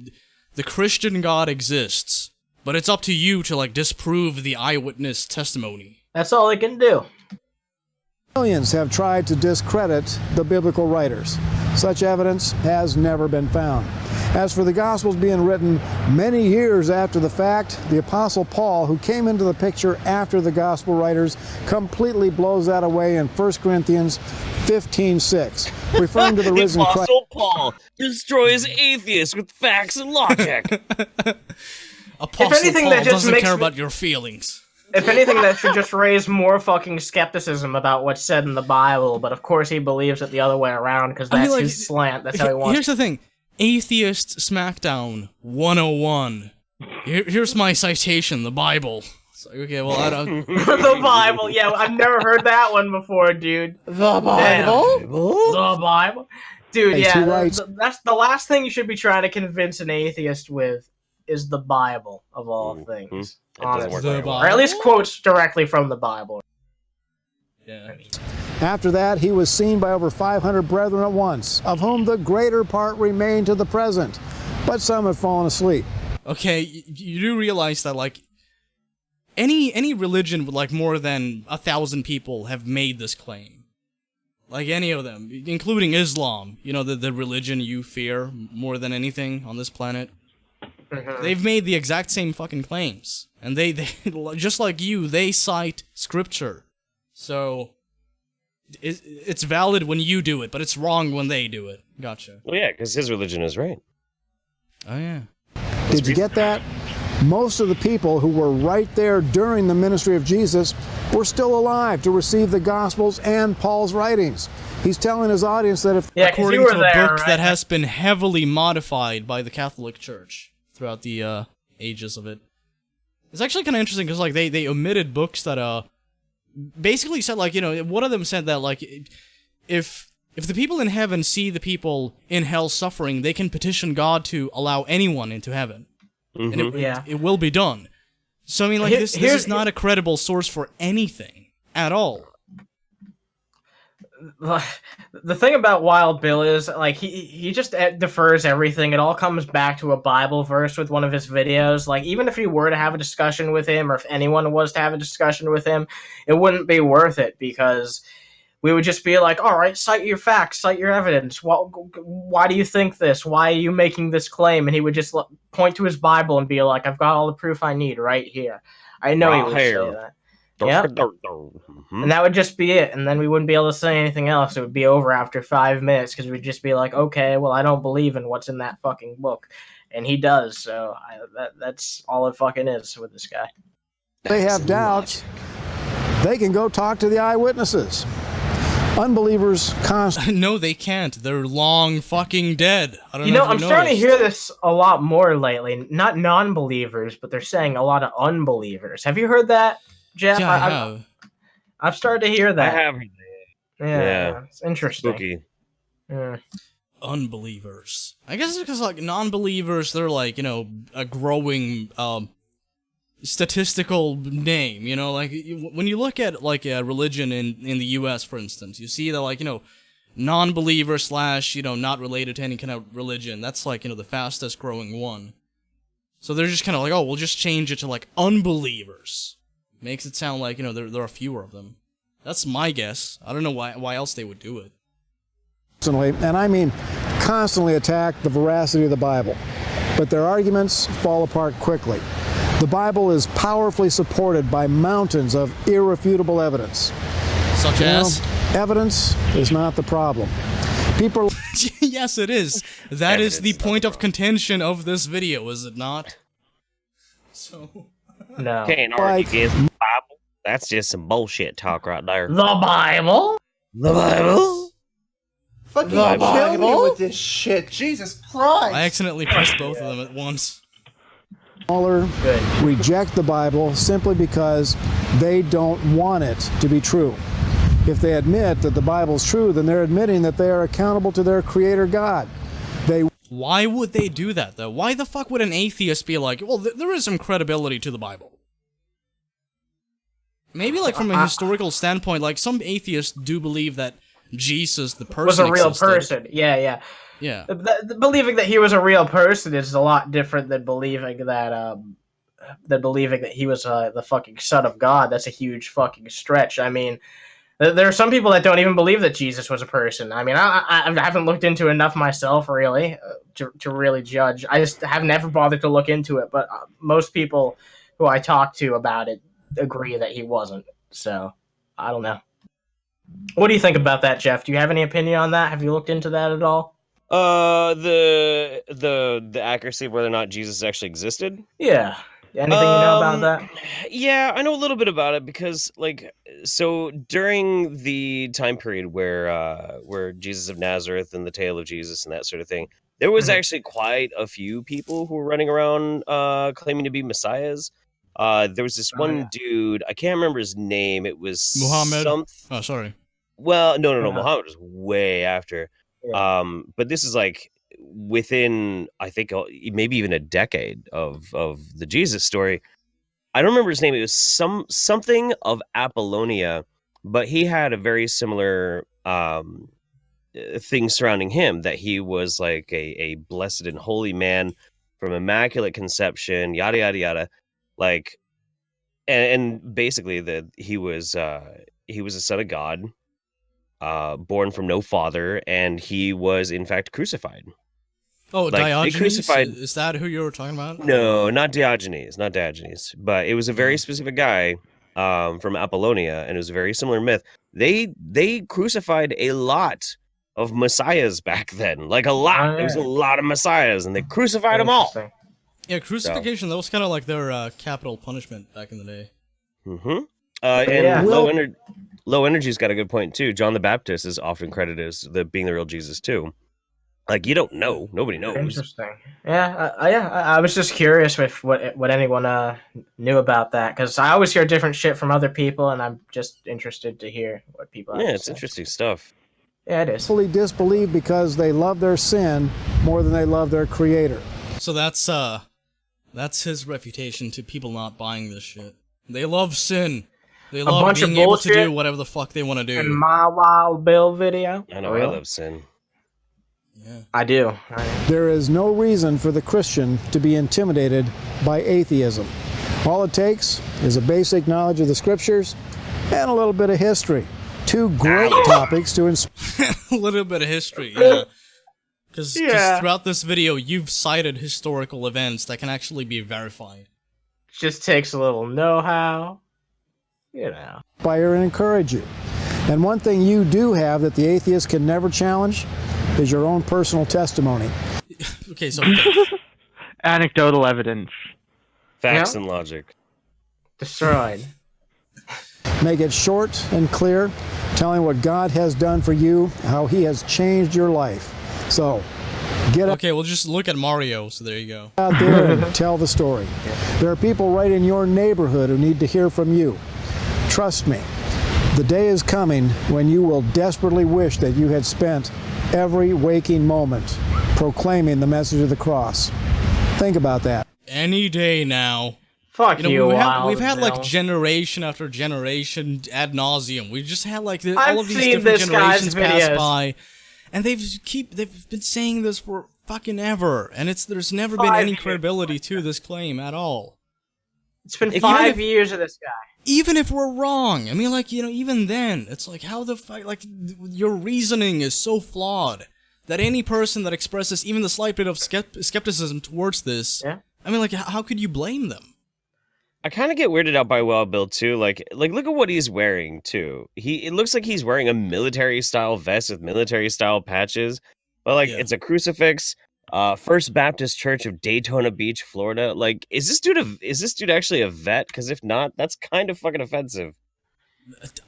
the Christian God exists, but it's up to you to, like, disprove the eyewitness testimony. That's all they can do. Millions have tried to discredit the biblical writers. Such evidence has never been found. As for the Gospels being written many years after the fact, the Apostle Paul, who came into the picture after the Gospel writers, completely blows that away in 1 Corinthians 15:6, referring to the risen Christ. Apostle Paul destroys atheists with facts and logic. Apostle Paul doesn't care about your feelings. If anything, that should just raise more fucking skepticism about what's said in the Bible, but of course he believes it the other way around, because that's his slant, that's how he wants. Here's the thing. Atheist Smackdown 101. Here's my citation, the Bible. It's like, okay, well, I don't... The Bible, yeah, I've never heard that one before, dude. The Bible? The Bible? Dude, Hey, yeah, two rights. that's the last thing you should be trying to convince an atheist with is the Bible, of all things. It doesn't work very well. Or at least quotes directly from the Bible. Yeah. After that, he was seen by over 500 brethren at once, of whom the greater part remain to the present, but some have fallen asleep. Okay, you do realize that, like, any religion with, like, more than 1,000 people have made this claim. Like, any of them, including Islam, you know, the religion you fear more than anything on this planet. They've made the exact same fucking claims. And they just like you, they cite scripture. So, it's valid when you do it, but it's wrong when they do it. Gotcha. Well, yeah, because his religion is right. Oh, yeah. Did you get that? Most of the people who were right there during the ministry of Jesus were still alive to receive the Gospels and Paul's writings. He's telling his audience that if... Yeah, according to a book that has been heavily modified by the Catholic Church throughout the ages of it. It's actually kind of interesting because, like, they omitted books that basically said, like, you know, one of them said that, like, if the people in heaven see the people in hell suffering, they can petition God to allow anyone into heaven. And it will be done. So, I mean, like, this is not a credible source for anything at all. The thing about Wild Bill is, like, he just defers everything. It all comes back to a Bible verse with one of his videos. Like, even if you were to have a discussion with him, or if anyone was to have a discussion with him, it wouldn't be worth it, because we would just be like, all right, cite your facts, cite your evidence. Why do you think this? Why are you making this claim? And he would just point to his Bible and be like, I've got all the proof I need right here. I know he would say that. Yeah. And that would just be it. And then we wouldn't be able to say anything else. It would be over after 5 minutes, because we'd just be like, okay, well, I don't believe in what's in that fucking book. And he does. So that's all it fucking is with this guy. They have doubts. They can go talk to the eyewitnesses. Unbelievers constantly... No, they can't. They're long fucking dead. I don't know. You know, I'm starting to hear this a lot more lately. Not non-believers, but they're saying a lot of unbelievers. Have you heard that, Jeff? Yeah, I have. I've started to hear that. I have. Yeah, it's interesting. Spooky. Yeah. Unbelievers. I guess it's because, like, non-believers, they're, like, you know, a growing statistical name, you know, like, when you look at, like, a religion in the US, for instance, you see that, like, you know, non-believer / you know, not related to any kind of religion, that's, like, you know, the fastest growing one. So they're just kind of like, oh, we'll just change it to, like, unbelievers. Makes it sound like, you know, there are fewer of them. That's my guess. I don't know why else they would do it. And I mean constantly attack the veracity of the Bible, but their arguments fall apart quickly. The Bible is powerfully supported by mountains of irrefutable evidence. Such as? Evidence is not the problem. People... Yes, it is. That is the point of contention of this video, is it not? So... No. Can't argue against the Bible. That's just some bullshit talk right there. The Bible? The Bible? Fucking kill me with this shit. Jesus Christ. I accidentally pressed both of them at once. Smaller reject the Bible simply because they don't want it to be true. If they admit that the Bible's true, then they're admitting that they are accountable to their Creator God. Why would they do that, though? Why the fuck would an atheist be like, well, there is some credibility to the Bible? Maybe, like, from a historical standpoint, like, some atheists do believe that Jesus, the person, was a real existed. person. Yeah. Yeah. Believing that he was a real person is a lot different than believing that he was the fucking son of God. That's a huge fucking stretch. I mean, there are some people that don't even believe that Jesus was a person. I mean, I haven't looked into enough myself, really, to really judge. I just have never bothered to look into it, but most people who I talk to about it agree that he wasn't. So, I don't know. What do you think about that, Jeff? Do you have any opinion on that? Have you looked into that at all? The accuracy of whether or not Jesus actually existed? Yeah. Anything you know about that? Yeah, I know a little bit about it because, like, so during the time period where Jesus of Nazareth and the tale of Jesus and that sort of thing, there was actually quite a few people who were running around claiming to be messiahs. There was this one dude, I can't remember his name. It was Muhammad. Oh, sorry. Well, no. Muhammad was way after. Yeah. But this is like within, I think, maybe even a decade of the Jesus story. I don't remember his name. It was something of Apollonia, but he had a very similar thing surrounding him, that he was like a blessed and holy man from immaculate conception, yada yada yada. Like, and basically that he was a son of God, born from no father, and he was in fact crucified. Oh, like, Diogenes? Crucified... Is that who you were talking about? No, not Diogenes, but it was a very specific guy from Apollonia, and it was a very similar myth. They crucified a lot of messiahs back then, like a lot. There was a lot of messiahs, and they crucified them all. Yeah, crucifixion, that was kind of like their capital punishment back in the day. Mm-hmm. And Low Energy's got a good point, too. John the Baptist is often credited as being the real Jesus, too. Like, you don't know. Nobody knows. Interesting. Yeah, I was just curious if what anyone knew about that, because I always hear different shit from other people, and I'm just interested to hear what people have to say. Interesting stuff. Yeah, it is. Fully disbelieve because they love their sin more than they love their creator. So that's his refutation to people not buying this shit. They love sin. They love being able to do whatever the fuck they want to do. In my Wild Bill video. I know, I love sin. Yeah. I do. There is no reason for the Christian to be intimidated by atheism. All it takes is a basic knowledge of the scriptures and a little bit of history. Two great topics to inspire. A little bit of history, yeah. Because throughout this video, you've cited historical events that can actually be verified. Just takes a little know-how, you know. Inspire and encourage you. And one thing you do have that the atheist can never challenge is your own personal testimony. Okay, so anecdotal evidence, facts and logic. Destroyed. Make it short and clear, telling what God has done for you, how He has changed your life. So, get okay, we'll just look at Mario, so there you go. Out there and tell the story. There are people right in your neighborhood who need to hear from you. Trust me, the day is coming when you will desperately wish that you had spent every waking moment proclaiming the message of the cross. Think about that. Any day now. Fuck you, we've had like generation after generation ad nauseum. We just had like all of these different generations pass by, and they've been saying this for fucking ever, and there's never been any credibility to this claim at all. It's been 5 years of this guy. Even if we're wrong, I mean, like, you know, even then, it's like, how the fuck, like, your reasoning is so flawed that any person that expresses even the slight bit of skepticism towards this, I mean, like, how could you blame them? I kind of get weirded out by Wild Bill, too. Like, look at what he's wearing, too. It looks like he's wearing a military-style vest with military-style patches, but, like, it's a crucifix. First Baptist Church of Daytona Beach, Florida. Like, is this dude actually a vet? Because if not, that's kind of fucking offensive.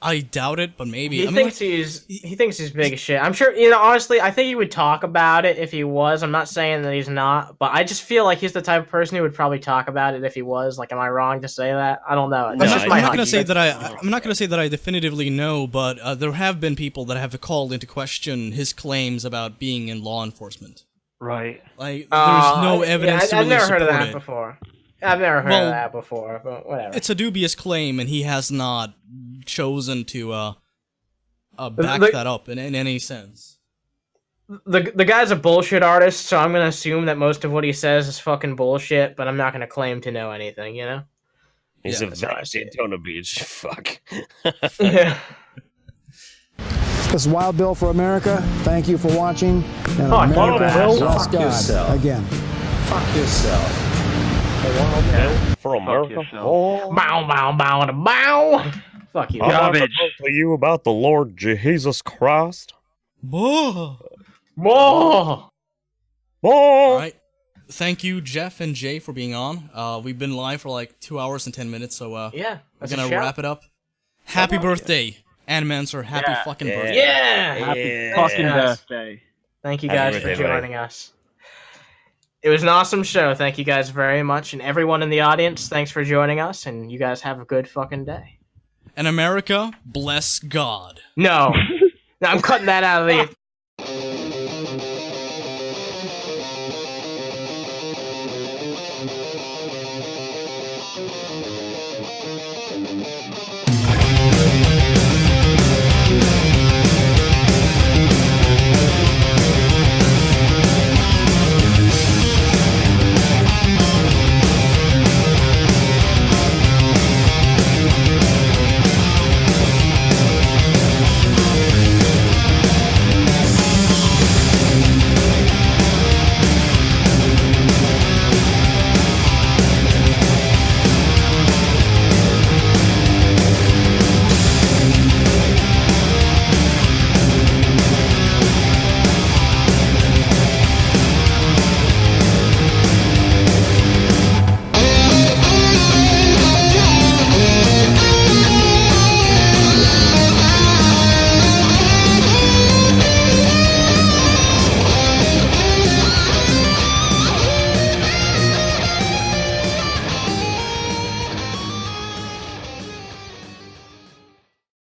I doubt it, but maybe. He thinks he's big as shit. I'm sure, you know, honestly, I think he would talk about it if he was. I'm not saying that he's not, but I just feel like he's the type of person who would probably talk about it if he was. Like, am I wrong to say that? I don't know. I'm not going to say that I definitively know, but there have been people that have called into question his claims about being in law enforcement. Right. Like, there's no evidence to really I've never heard of support that it. before. I've never heard of that before, but whatever. It's a dubious claim, and he has not chosen to back that up in any sense. The guy's a bullshit artist, so I'm gonna assume that most of what he says is fucking bullshit, but I'm not gonna claim to know anything, you know? He's a vet at Daytona Beach. Fuck. Yeah. This is Wild Bill for America. Thank you for watching. And Fuck God again. Fuck yourself. For America. Bow, bow, bow, bow. Fuck you. Garbage. I'll tell you about the Lord Jesus Christ. More. More. All right. thank you, Jeff and Jay, for being on. We've been live for like 2 hours and 10 minutes, so yeah, we're gonna wrap it up. Happy birthday, Animancer. Happy fucking birthday. Yeah! Happy fucking birthday. Thank you guys for joining us. It was an awesome show. Thank you guys very much. And everyone in the audience, thanks for joining us. And you guys have a good fucking day. And America, bless God. No. No, I'm cutting that out of the